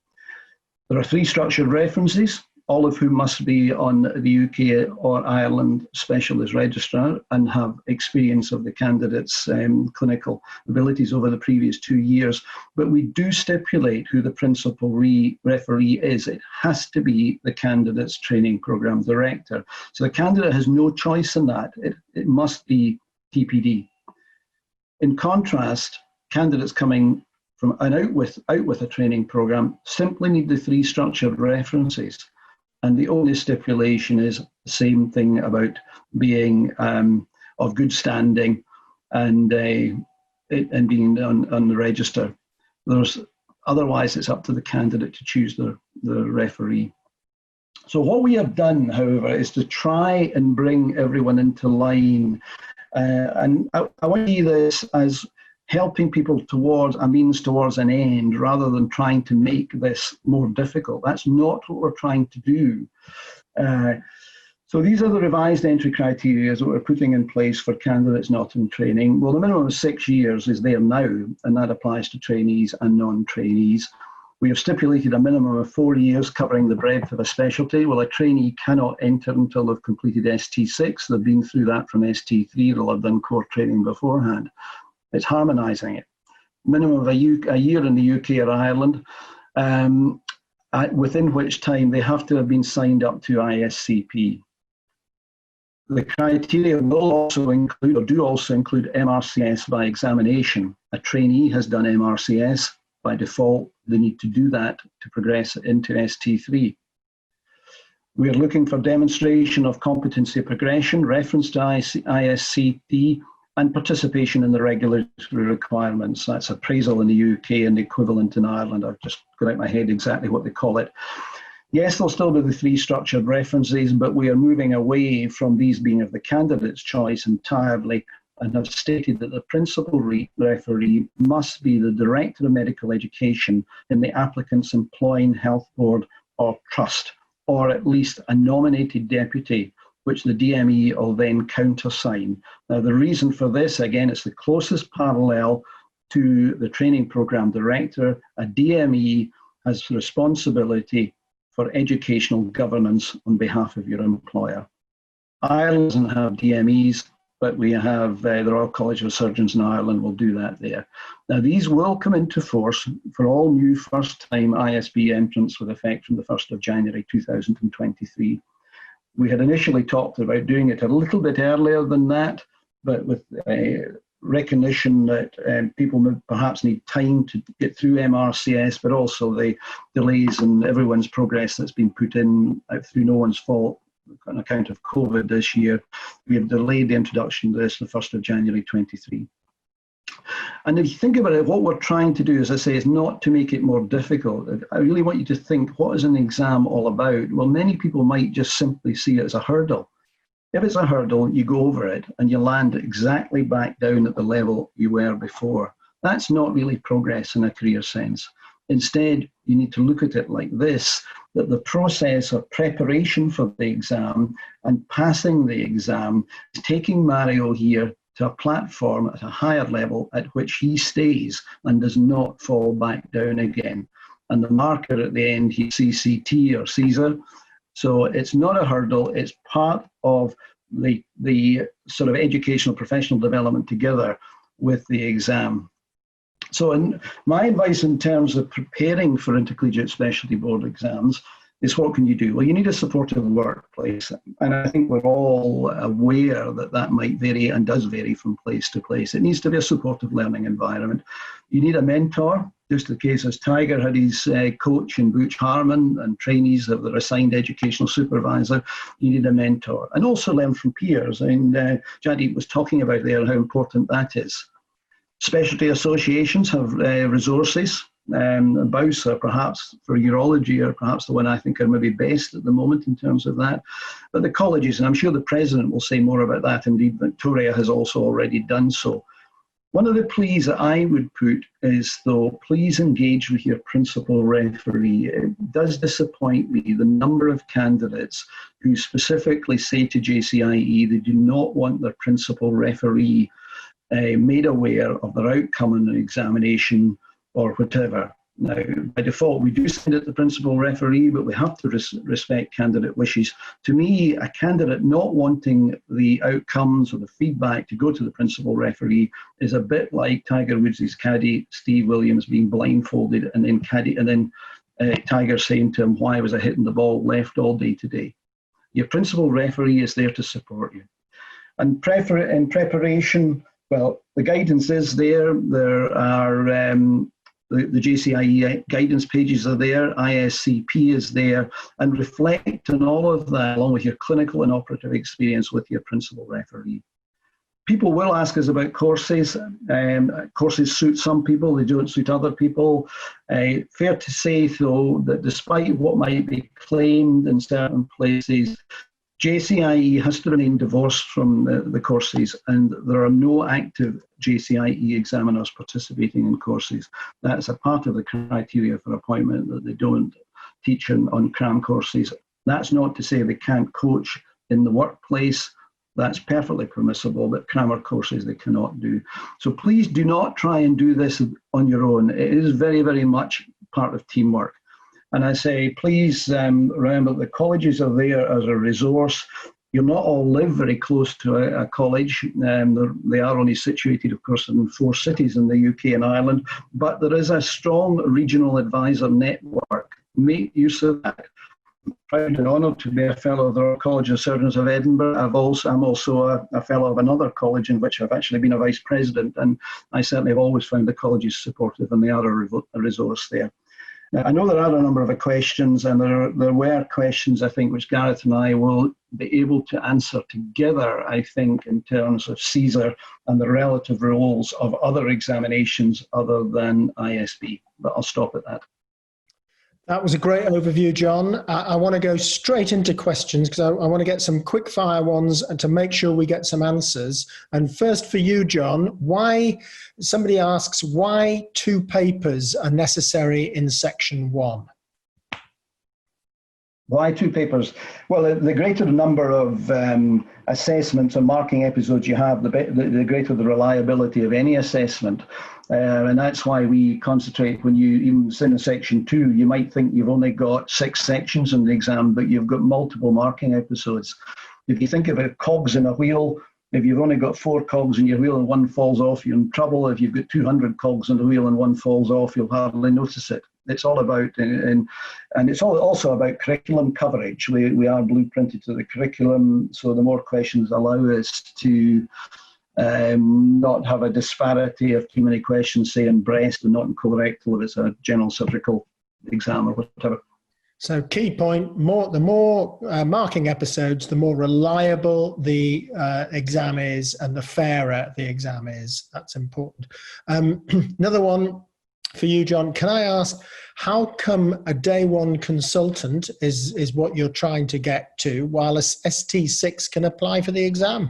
There are 3 structured references, all of whom must be on the UK or Ireland specialist registrar and have experience of the candidate's clinical abilities over the previous 2 years. But we do stipulate who the principal referee is. It has to be the candidate's training program director. So the candidate has no choice in that. It must be TPD. In contrast, candidates coming from out with a training program simply need the 3 structured references. And the only stipulation is the same thing about being of good standing and being on the register. Otherwise, it's up to the candidate to choose the referee. So what we have done, however, is to try and bring everyone into line. And I want to see this as helping people towards a means towards an end rather than trying to make this more difficult. That's not what we're trying to do. So these are the revised entry criteria that we're putting in place for candidates not in training. Well, the minimum of 6 years is there now, and that applies to trainees and non-trainees. We have stipulated a minimum of 4 years covering the breadth of a specialty. Well, a trainee cannot enter until they've completed ST6. They've been through that from ST3. They'll have done core training beforehand. It's harmonising it. Minimum of a year in the UK or Ireland, within which time they have to have been signed up to ISCP. The criteria will also include, or do also include, MRCS by examination. A trainee has done MRCS. By default, they need to do that to progress into ST3. We are looking for demonstration of competency progression, reference to ISCP, and participation in the regulatory requirements. That's appraisal in the UK and the equivalent in Ireland. I've just got out my head exactly what they call it. Yes, there'll still be the 3 structured references, but we are moving away from these being of the candidate's choice entirely, and have stated that the principal referee must be the Director of Medical Education in the applicant's employing health board or trust, or at least a nominated deputy, which the DME will then countersign. Now, the reason for this, again, it's the closest parallel to the training program director. A DME has responsibility for educational governance on behalf of your employer. Ireland doesn't have DMEs, but we have the Royal College of Surgeons in Ireland will do that there. Now, these will come into force for all new first-time ISB entrants with effect from the 1st of January 2023. We had initially talked about doing it a little bit earlier than that, but with recognition that people perhaps need time to get through MRCS, but also the delays in everyone's progress that's been put in through no one's fault on account of COVID this year. We have delayed the introduction of this the 1st of January 23. And if you think about it, what we're trying to do, as I say, is not to make it more difficult. I really want you to think, what is an exam all about? Well, many people might just simply see it as a hurdle. If it's a hurdle, you go over it and you land exactly back down at the level you were before. That's not really progress in a career sense. Instead, you need to look at it like this, that the process of preparation for the exam and passing the exam is taking Mario here to a platform at a higher level at which he stays and does not fall back down again. And the marker at the end, he's CCT or CESR. So it's not a hurdle, it's part of the sort of educational professional development together with the exam. So my advice in terms of preparing for intercollegiate specialty board exams is, what can you do? Well, you need a supportive workplace. And I think we're all aware that that might vary and does vary from place to place. It needs to be a supportive learning environment. You need a mentor, just the case as Tiger had his coach in Butch Harmon and trainees that were assigned educational supervisor. You need a mentor and also learn from peers. And Jayadeep was talking about there how important that is. Specialty associations have resources. BAUSA, perhaps for urology, are perhaps the one I think are maybe best at the moment in terms of that. But the colleges, and I'm sure the president will say more about that, indeed Victoria has also already done so. One of the pleas that I would put is, though, please engage with your principal referee. It does disappoint me the number of candidates who specifically say to JCIE they do not want their principal referee made aware of their outcome in an examination or whatever. Now, by default, we do send it to the principal referee, but we have to respect candidate wishes. To me, a candidate not wanting the outcomes or the feedback to go to the principal referee is a bit like Tiger Woods' caddy, Steve Williams, being blindfolded and then Tiger saying to him, "Why was I hitting the ball left all day today?" Your principal referee is there to support you. And in preparation, well, the guidance is there. There are the JCIE guidance pages are there, ISCP is there, and reflect on all of that along with your clinical and operative experience with your principal referee. People will ask us about courses. Courses suit some people, they don't suit other people. Fair to say, though, that despite what might be claimed in certain places, JCIE has to remain divorced from the courses, and there are no active JCIE examiners participating in courses. That's a part of the criteria for appointment, that they don't teach on cram courses. That's not to say they can't coach in the workplace, that's perfectly permissible, but crammer courses they cannot do. So please do not try and do this on your own. It is very, very much part of teamwork. And I say, please remember the colleges are there as a resource. You'll not all live very close to a college. They are only situated, of course, in 4 cities in the UK and Ireland, but there is a strong regional advisor network. Make use of that. I'm proud and honoured to be a fellow of the Royal College of Surgeons of Edinburgh. I'm also a fellow of another college in which I've actually been a vice president, and I certainly have always found the colleges supportive, and they are a resource there. Now, I know there are a number of questions, and there were questions, I think, which Gareth and I will be able to answer together, I think, in terms of CESR and the relative roles of other examinations other than ISB. But I'll stop at that. That was a great overview, John. I want to go straight into questions because I want to get some quick fire ones and to make sure we get some answers. And first for you, John, somebody asks, why 2 papers are necessary in section 1? Why 2 papers? Well, the greater the number of assessments and marking episodes you have, the greater the reliability of any assessment. And that's why we concentrate, when you even sit in section 2, you might think you've only got 6 sections in the exam, but you've got multiple marking episodes. If you think of it, cogs in a wheel, if you've only got 4 cogs in your wheel and 1 falls off, you're in trouble. If you've got 200 cogs in the wheel and 1 falls off, you'll hardly notice it. It's all about, and it's also about curriculum coverage. We are blueprinted to the curriculum, so the more questions allow us to not have a disparity of too many questions, say in breast and not in colorectal if it's a general surgical exam or whatever. So key point, the more marking episodes, the more reliable the exam is and the fairer the exam is. That's important. Another one for you, John. Can I ask, how come a day 1 consultant is what you're trying to get to, while a ST6 can apply for the exam?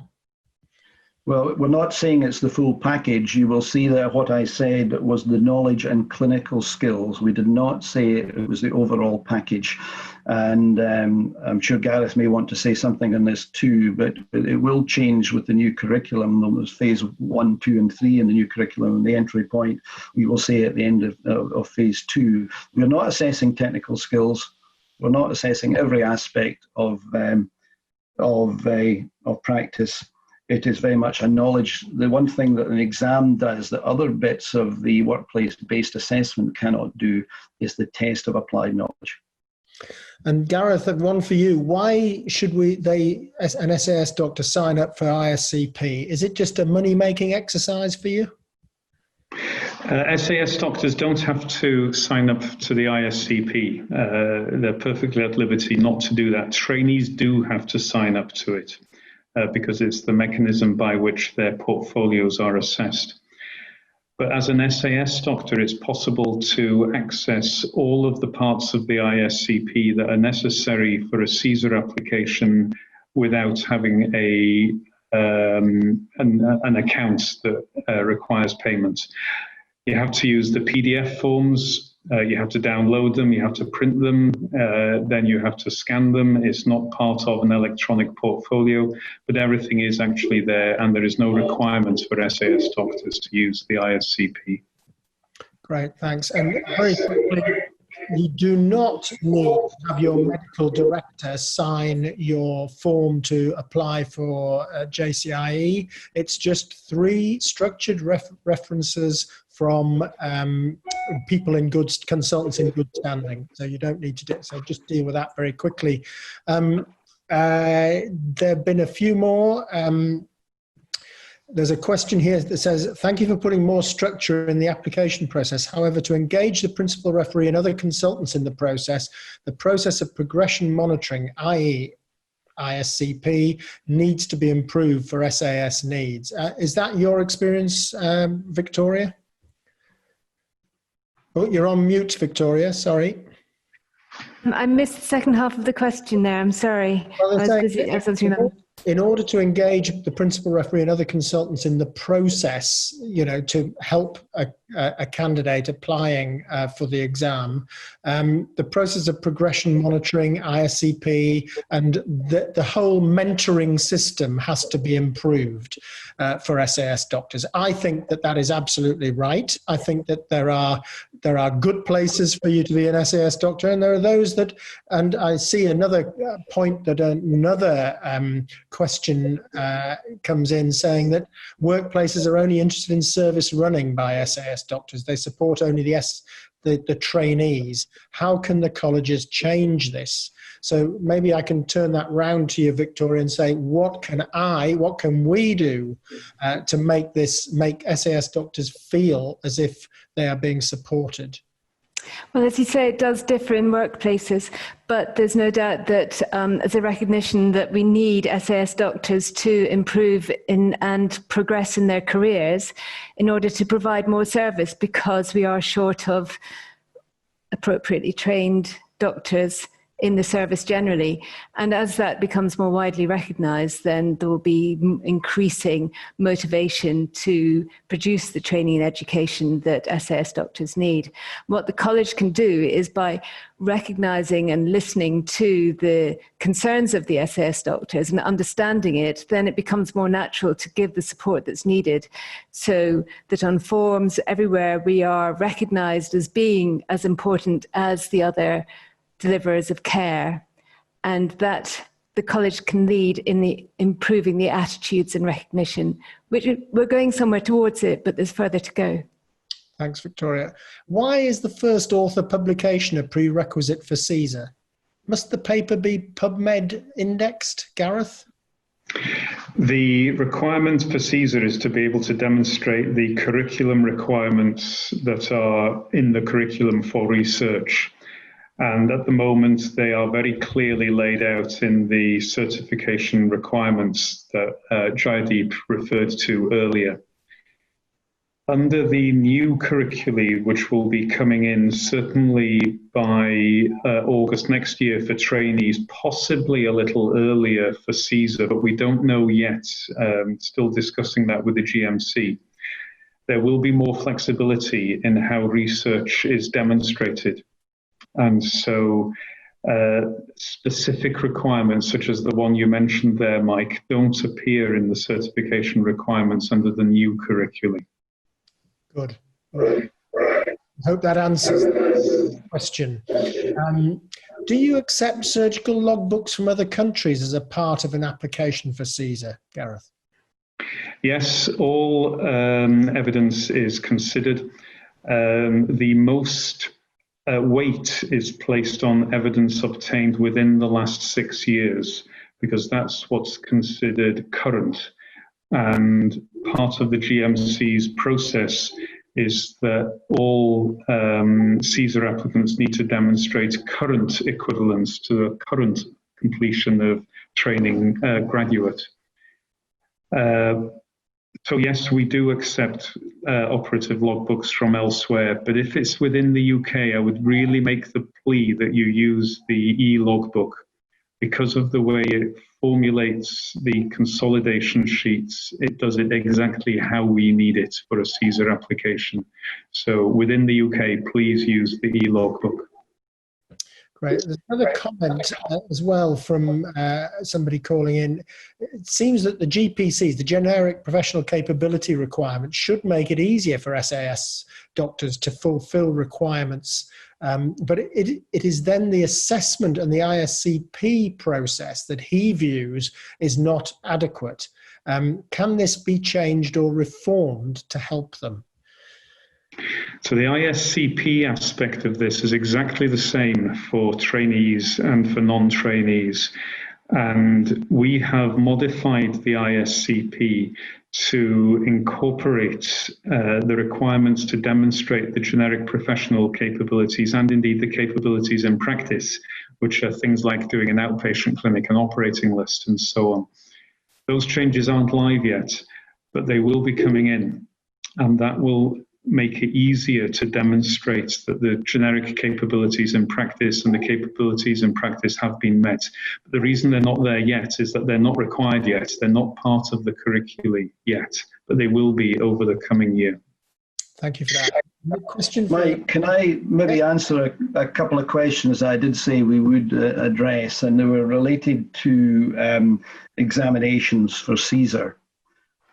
Well, we're not saying it's the full package. You will see that what I said was the knowledge and clinical skills. We did not say it was the overall package. And I'm sure Gareth may want to say something on this too, but it will change with the new curriculum. There's phase 1, 2, and 3 in the new curriculum, and the entry point, we will say at the end of phase 2. We're not assessing technical skills. We're not assessing every aspect of practice. It is very much a knowledge. The one thing that an exam does that other bits of the workplace-based assessment cannot do is the test of applied knowledge. And Gareth, one for you. Why should an SAS doctor sign up for ISCP? Is it just a money-making exercise for you? SAS doctors don't have to sign up to the ISCP. They're perfectly at liberty not to do that. Trainees do have to sign up to it. Because it's the mechanism by which their portfolios are assessed. But as an SAS doctor, it's possible to access all of the parts of the ISCP that are necessary for a CESR application without having an account that requires payment. You have to use the PDF forms. You have to download them, you have to print them, then you have to scan them. It's not part of an electronic portfolio, but everything is actually there, and there is no requirement for SAS doctors to use the ISCP. Great, thanks. And very quickly, you do not need to have your medical director sign your form to apply for JCIE. It's just 3 structured references from people in consultants in good standing. So you don't need to do it. So just deal with that very quickly. There have been a few more. There's a question here that says, thank you for putting more structure in the application process. However, to engage the principal referee and other consultants in the process of progression monitoring, i.e. ISCP, needs to be improved for SAS needs. Is that your experience, Victoria? Oh, you're on mute, Victoria, sorry. I missed the second half of the question there, I'm sorry. Well, in order to engage the principal referee and other consultants in the process, to help a candidate applying for the exam, the process of progression monitoring, ISCP, and the whole mentoring system has to be improved for SAS doctors. I think that is absolutely right. I think that there are good places for you to be an SAS doctor, and there are those that, and I see another point that another question comes in saying that workplaces are only interested in service running by SAS doctors. They support only the trainees. How can the colleges change this? So maybe I can turn that round to you, Victoria, and say, what can we do to make SAS doctors feel as if they are being supported? Well, as you say, it does differ in workplaces, but there's no doubt that there's a recognition that we need SAS doctors to improve and progress in their careers in order to provide more service, because we are short of appropriately trained doctors in the service generally. And as that becomes more widely recognised, then there will be increasing motivation to produce the training and education that SAS doctors need. What the college can do is, by recognising and listening to the concerns of the SAS doctors and understanding it, then it becomes more natural to give the support that's needed, so that on forms everywhere we are recognised as being as important as the other deliverers of care, and that the college can lead in the improving the attitudes and recognition, which we're going somewhere towards it, but there's further to go. Thanks, Victoria. Why is the first author publication a prerequisite for CESR? Must the paper be PubMed indexed, Gareth? The requirement for CESR is to be able to demonstrate the curriculum requirements that are in the curriculum for research. And at the moment, they are very clearly laid out in the certification requirements that Jayadeep referred to earlier. Under the new curricula, which will be coming in certainly by August next year for trainees, possibly a little earlier for CESR, but we don't know yet, still discussing that with the GMC. There will be more flexibility in how research is demonstrated. And so specific requirements, such as the one you mentioned there, Mike, don't appear in the certification requirements under the new curriculum. Good. I hope that answers the question. Do you accept surgical logbooks from other countries as a part of an application for CESR, Gareth? Yes, all evidence is considered. The most weight is placed on evidence obtained within the last 6 years, because that's what's considered current. And part of the GMC's process is that all CESR applicants need to demonstrate current equivalence to the current completion of training graduate. So yes, we do accept operative logbooks from elsewhere, but if it's within the UK, I would really make the plea that you use the e-logbook, because of the way it formulates the consolidation sheets. It does it exactly how we need it for a CESR application. So within the UK, please use the e-logbook. Great. There's another comment as well from somebody calling in. It seems that the GPCs, the generic professional capability requirements, should make it easier for SAS doctors to fulfill requirements. But it is then the assessment and the ISCP process that he views is not adequate. Can this be changed or reformed to help them? So the ISCP aspect of this is exactly the same for trainees and for non-trainees. And we have modified the ISCP to incorporate the requirements to demonstrate the generic professional capabilities and indeed the capabilities in practice, which are things like doing an outpatient clinic, an operating list, and so on. Those changes aren't live yet, but they will be coming in, and that will make it easier to demonstrate that the generic capabilities in practice and the capabilities in practice have been met. But the reason they're not there yet is that they're not required yet. They're not part of the curricula yet, but they will be over the coming year. Thank you for that. Question for Mike, can I maybe answer a couple of questions I did say we would address, and they were related to examinations for CESR.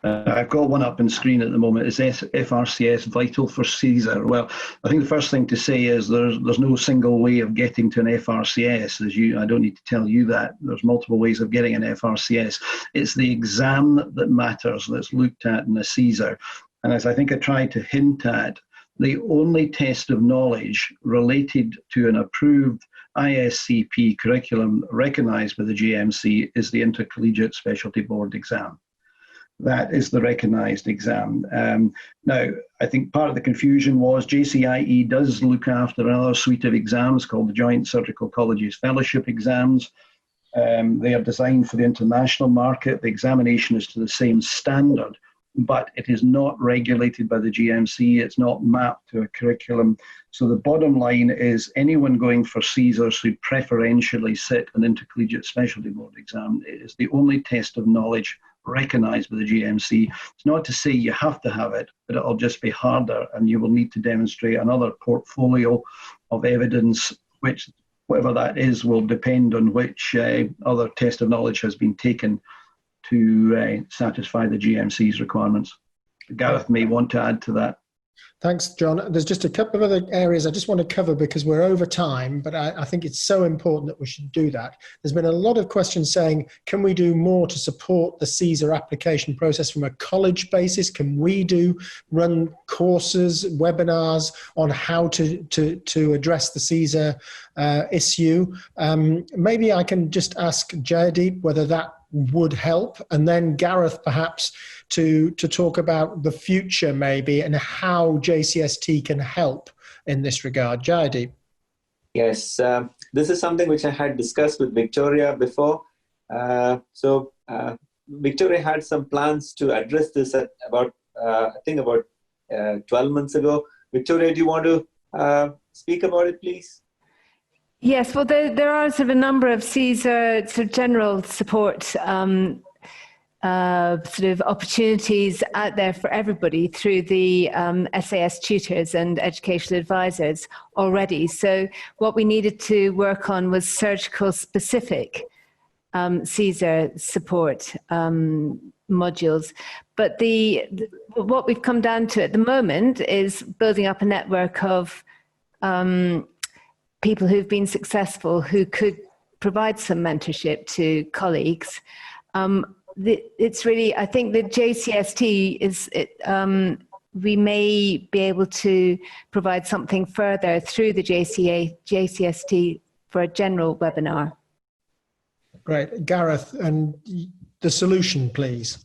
I've got one up on screen at the moment. Is FRCS vital for CESR? Well, I think the first thing to say is there's no single way of getting to an FRCS. I don't need to tell you that. There's multiple ways of getting an FRCS. It's the exam that matters, that's looked at in a CESR. And as I think I tried to hint at, the only test of knowledge related to an approved ISCP curriculum recognised by the GMC is the Intercollegiate Specialty Board exam. That is the recognised exam. Now, I think part of the confusion was JCIE does look after another suite of exams called the Joint Surgical Colleges Fellowship exams. They are designed for the international market. The examination is to the same standard, but it is not regulated by the GMC. It's not mapped to a curriculum. So the bottom line is anyone going for CESR should preferentially sit an Intercollegiate Specialty Board exam. It is the only test of knowledge recognised by the GMC. It's not to say you have to have it, but it'll just be harder, and you will need to demonstrate another portfolio of evidence, which, whatever that is, will depend on which other test of knowledge has been taken to satisfy the GMC's requirements. Gareth may want to add to that. Thanks, John. There's just a couple of other areas I just want to cover because we're over time, but I think it's so important that we should do that. There's been a lot of questions saying, can we do more to support the CESR application process from a college basis? Can we run courses, webinars on how to address the CESR issue? Maybe I can just ask Jayadeep whether that would help, and then Gareth perhaps to talk about the future maybe and how JCST can help in this regard. Jayadeep. Yes, this is something which I had discussed with Victoria before. Victoria had some plans to address this at about 12 months ago. Victoria, do you want to speak about it, please? Yes, well, there are sort of a number of CESR sort of general support sort of opportunities out there for everybody through the SAS tutors and educational advisors already. So what we needed to work on was surgical specific CESR support modules. But what we've come down to at the moment is building up a network of people who've been successful who could provide some mentorship to colleagues. It's really, I think the JCST is, we may be able to provide something further through the JCST for a general webinar. Great. Gareth, and the solution, please.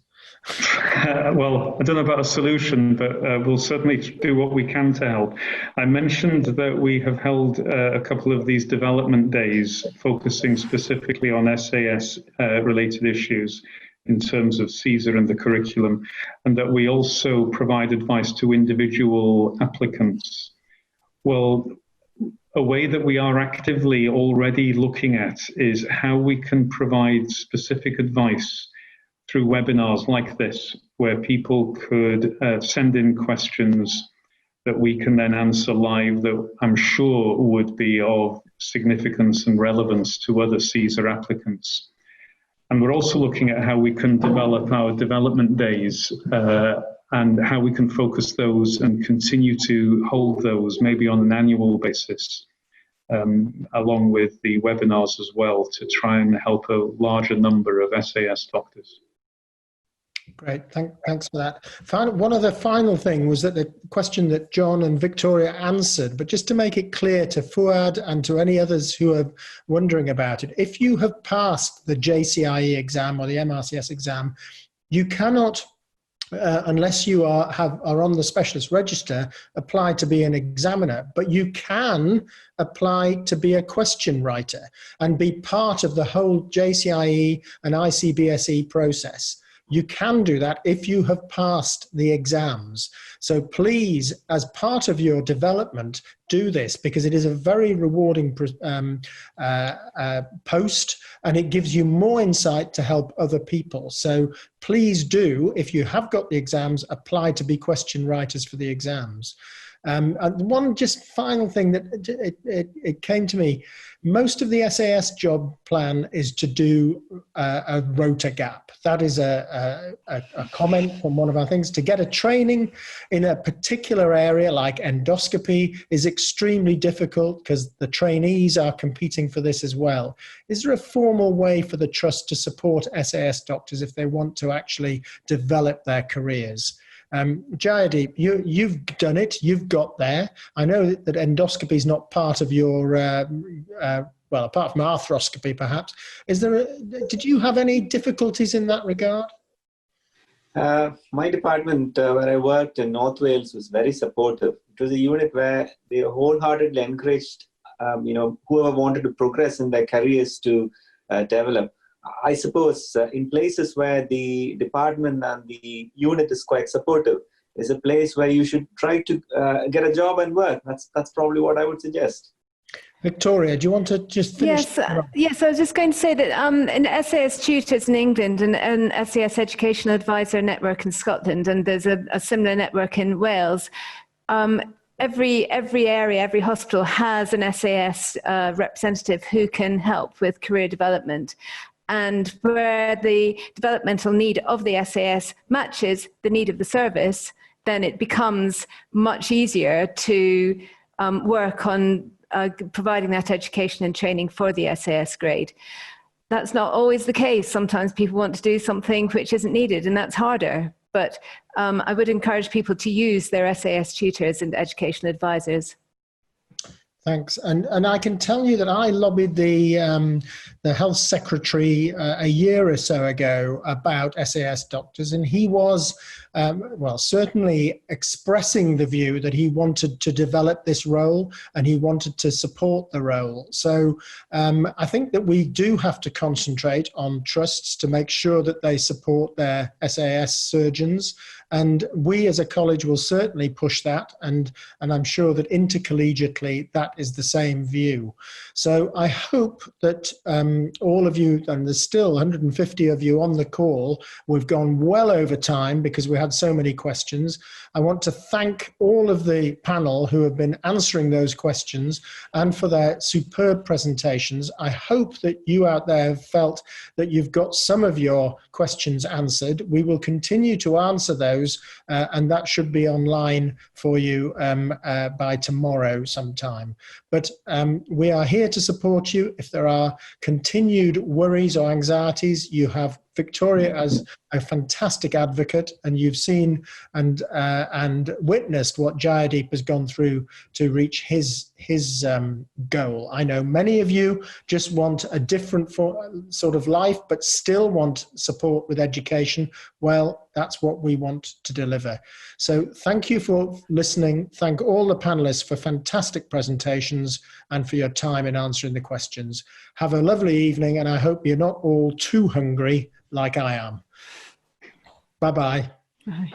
Well, I don't know about a solution, but we'll certainly do what we can to help. I mentioned that we have held a couple of these development days focusing specifically on SAS related issues in terms of CESR and the curriculum, and that we also provide advice to individual applicants. Well, a way that we are actively already looking at is how we can provide specific advice through webinars like this, where people could send in questions that we can then answer live that I'm sure would be of significance and relevance to other CESR applicants. And we're also looking at how we can develop our development days and how we can focus those and continue to hold those maybe on an annual basis, along with the webinars as well, to try and help a larger number of SAS doctors. Great, thanks for that. One other final thing was that the question that John and Victoria answered, but just to make it clear to Fuad and to any others who are wondering about it, if you have passed the JCIE exam or the MRCS exam, you cannot, unless you are on the specialist register, apply to be an examiner, but you can apply to be a question writer and be part of the whole JCIE and ICBSE process. You can do that if you have passed the exams. So please, as part of your development, do this, because it is a very rewarding post, and it gives you more insight to help other people. So please do, if you have got the exams, apply to be question writers for the exams. And one just final thing that it came to me, most of the SAS job plan is to do a rota gap. That is a comment from one of our things. To get a training in a particular area like endoscopy is extremely difficult because the trainees are competing for this as well. Is there a formal way for the Trust to support SAS doctors if they want to actually develop their careers? Jayadeep, you've done it, you've got there. I know that endoscopy is not part of your, well, apart from arthroscopy perhaps. Did you have any difficulties in that regard? My department where I worked in North Wales was very supportive. It was a unit where they wholeheartedly encouraged, whoever wanted to progress in their careers to develop. I suppose in places where the department and the unit is quite supportive is a place where you should try to get a job and work. That's probably what I would suggest. Victoria, do you want to just finish? Yes, I was just going to say that in SAS Tutors in England and SAS Educational Advisor Network in Scotland, and there's a similar network in Wales, every area, every hospital has an SAS representative who can help with career development. And where the developmental need of the SAS matches the need of the service, then it becomes much easier to work on providing that education and training for the SAS grade. That's not always the case. Sometimes people want to do something which isn't needed, and that's harder. But I would encourage people to use their SAS tutors and educational advisors. Thanks. And I can tell you that I lobbied the health secretary a year or so ago about SAS doctors, and he was, certainly expressing the view that he wanted to develop this role and he wanted to support the role. So I think that we do have to concentrate on trusts to make sure that they support their SAS surgeons. And we as a college will certainly push that, and I'm sure that intercollegiately that is the same view. So I hope that all of you, and there's still 150 of you on the call, we've gone well over time because we had so many questions. I want to thank all of the panel who have been answering those questions and for their superb presentations. I hope that you out there have felt that you've got some of your questions answered. We will continue to answer those, and that should be online for you by tomorrow sometime. But we are here to support you. If there are continued worries or anxieties, you have Victoria as a fantastic advocate, and you've seen and witnessed what Jayadeep has gone through to reach his goal. I know many of you just want a different sort of life, but still want support with education. Well, that's what we want to deliver. So thank you for listening. Thank all the panelists for fantastic presentations and for your time in answering the questions. Have a lovely evening, and I hope you're not all too hungry like I am. Bye-bye. Bye.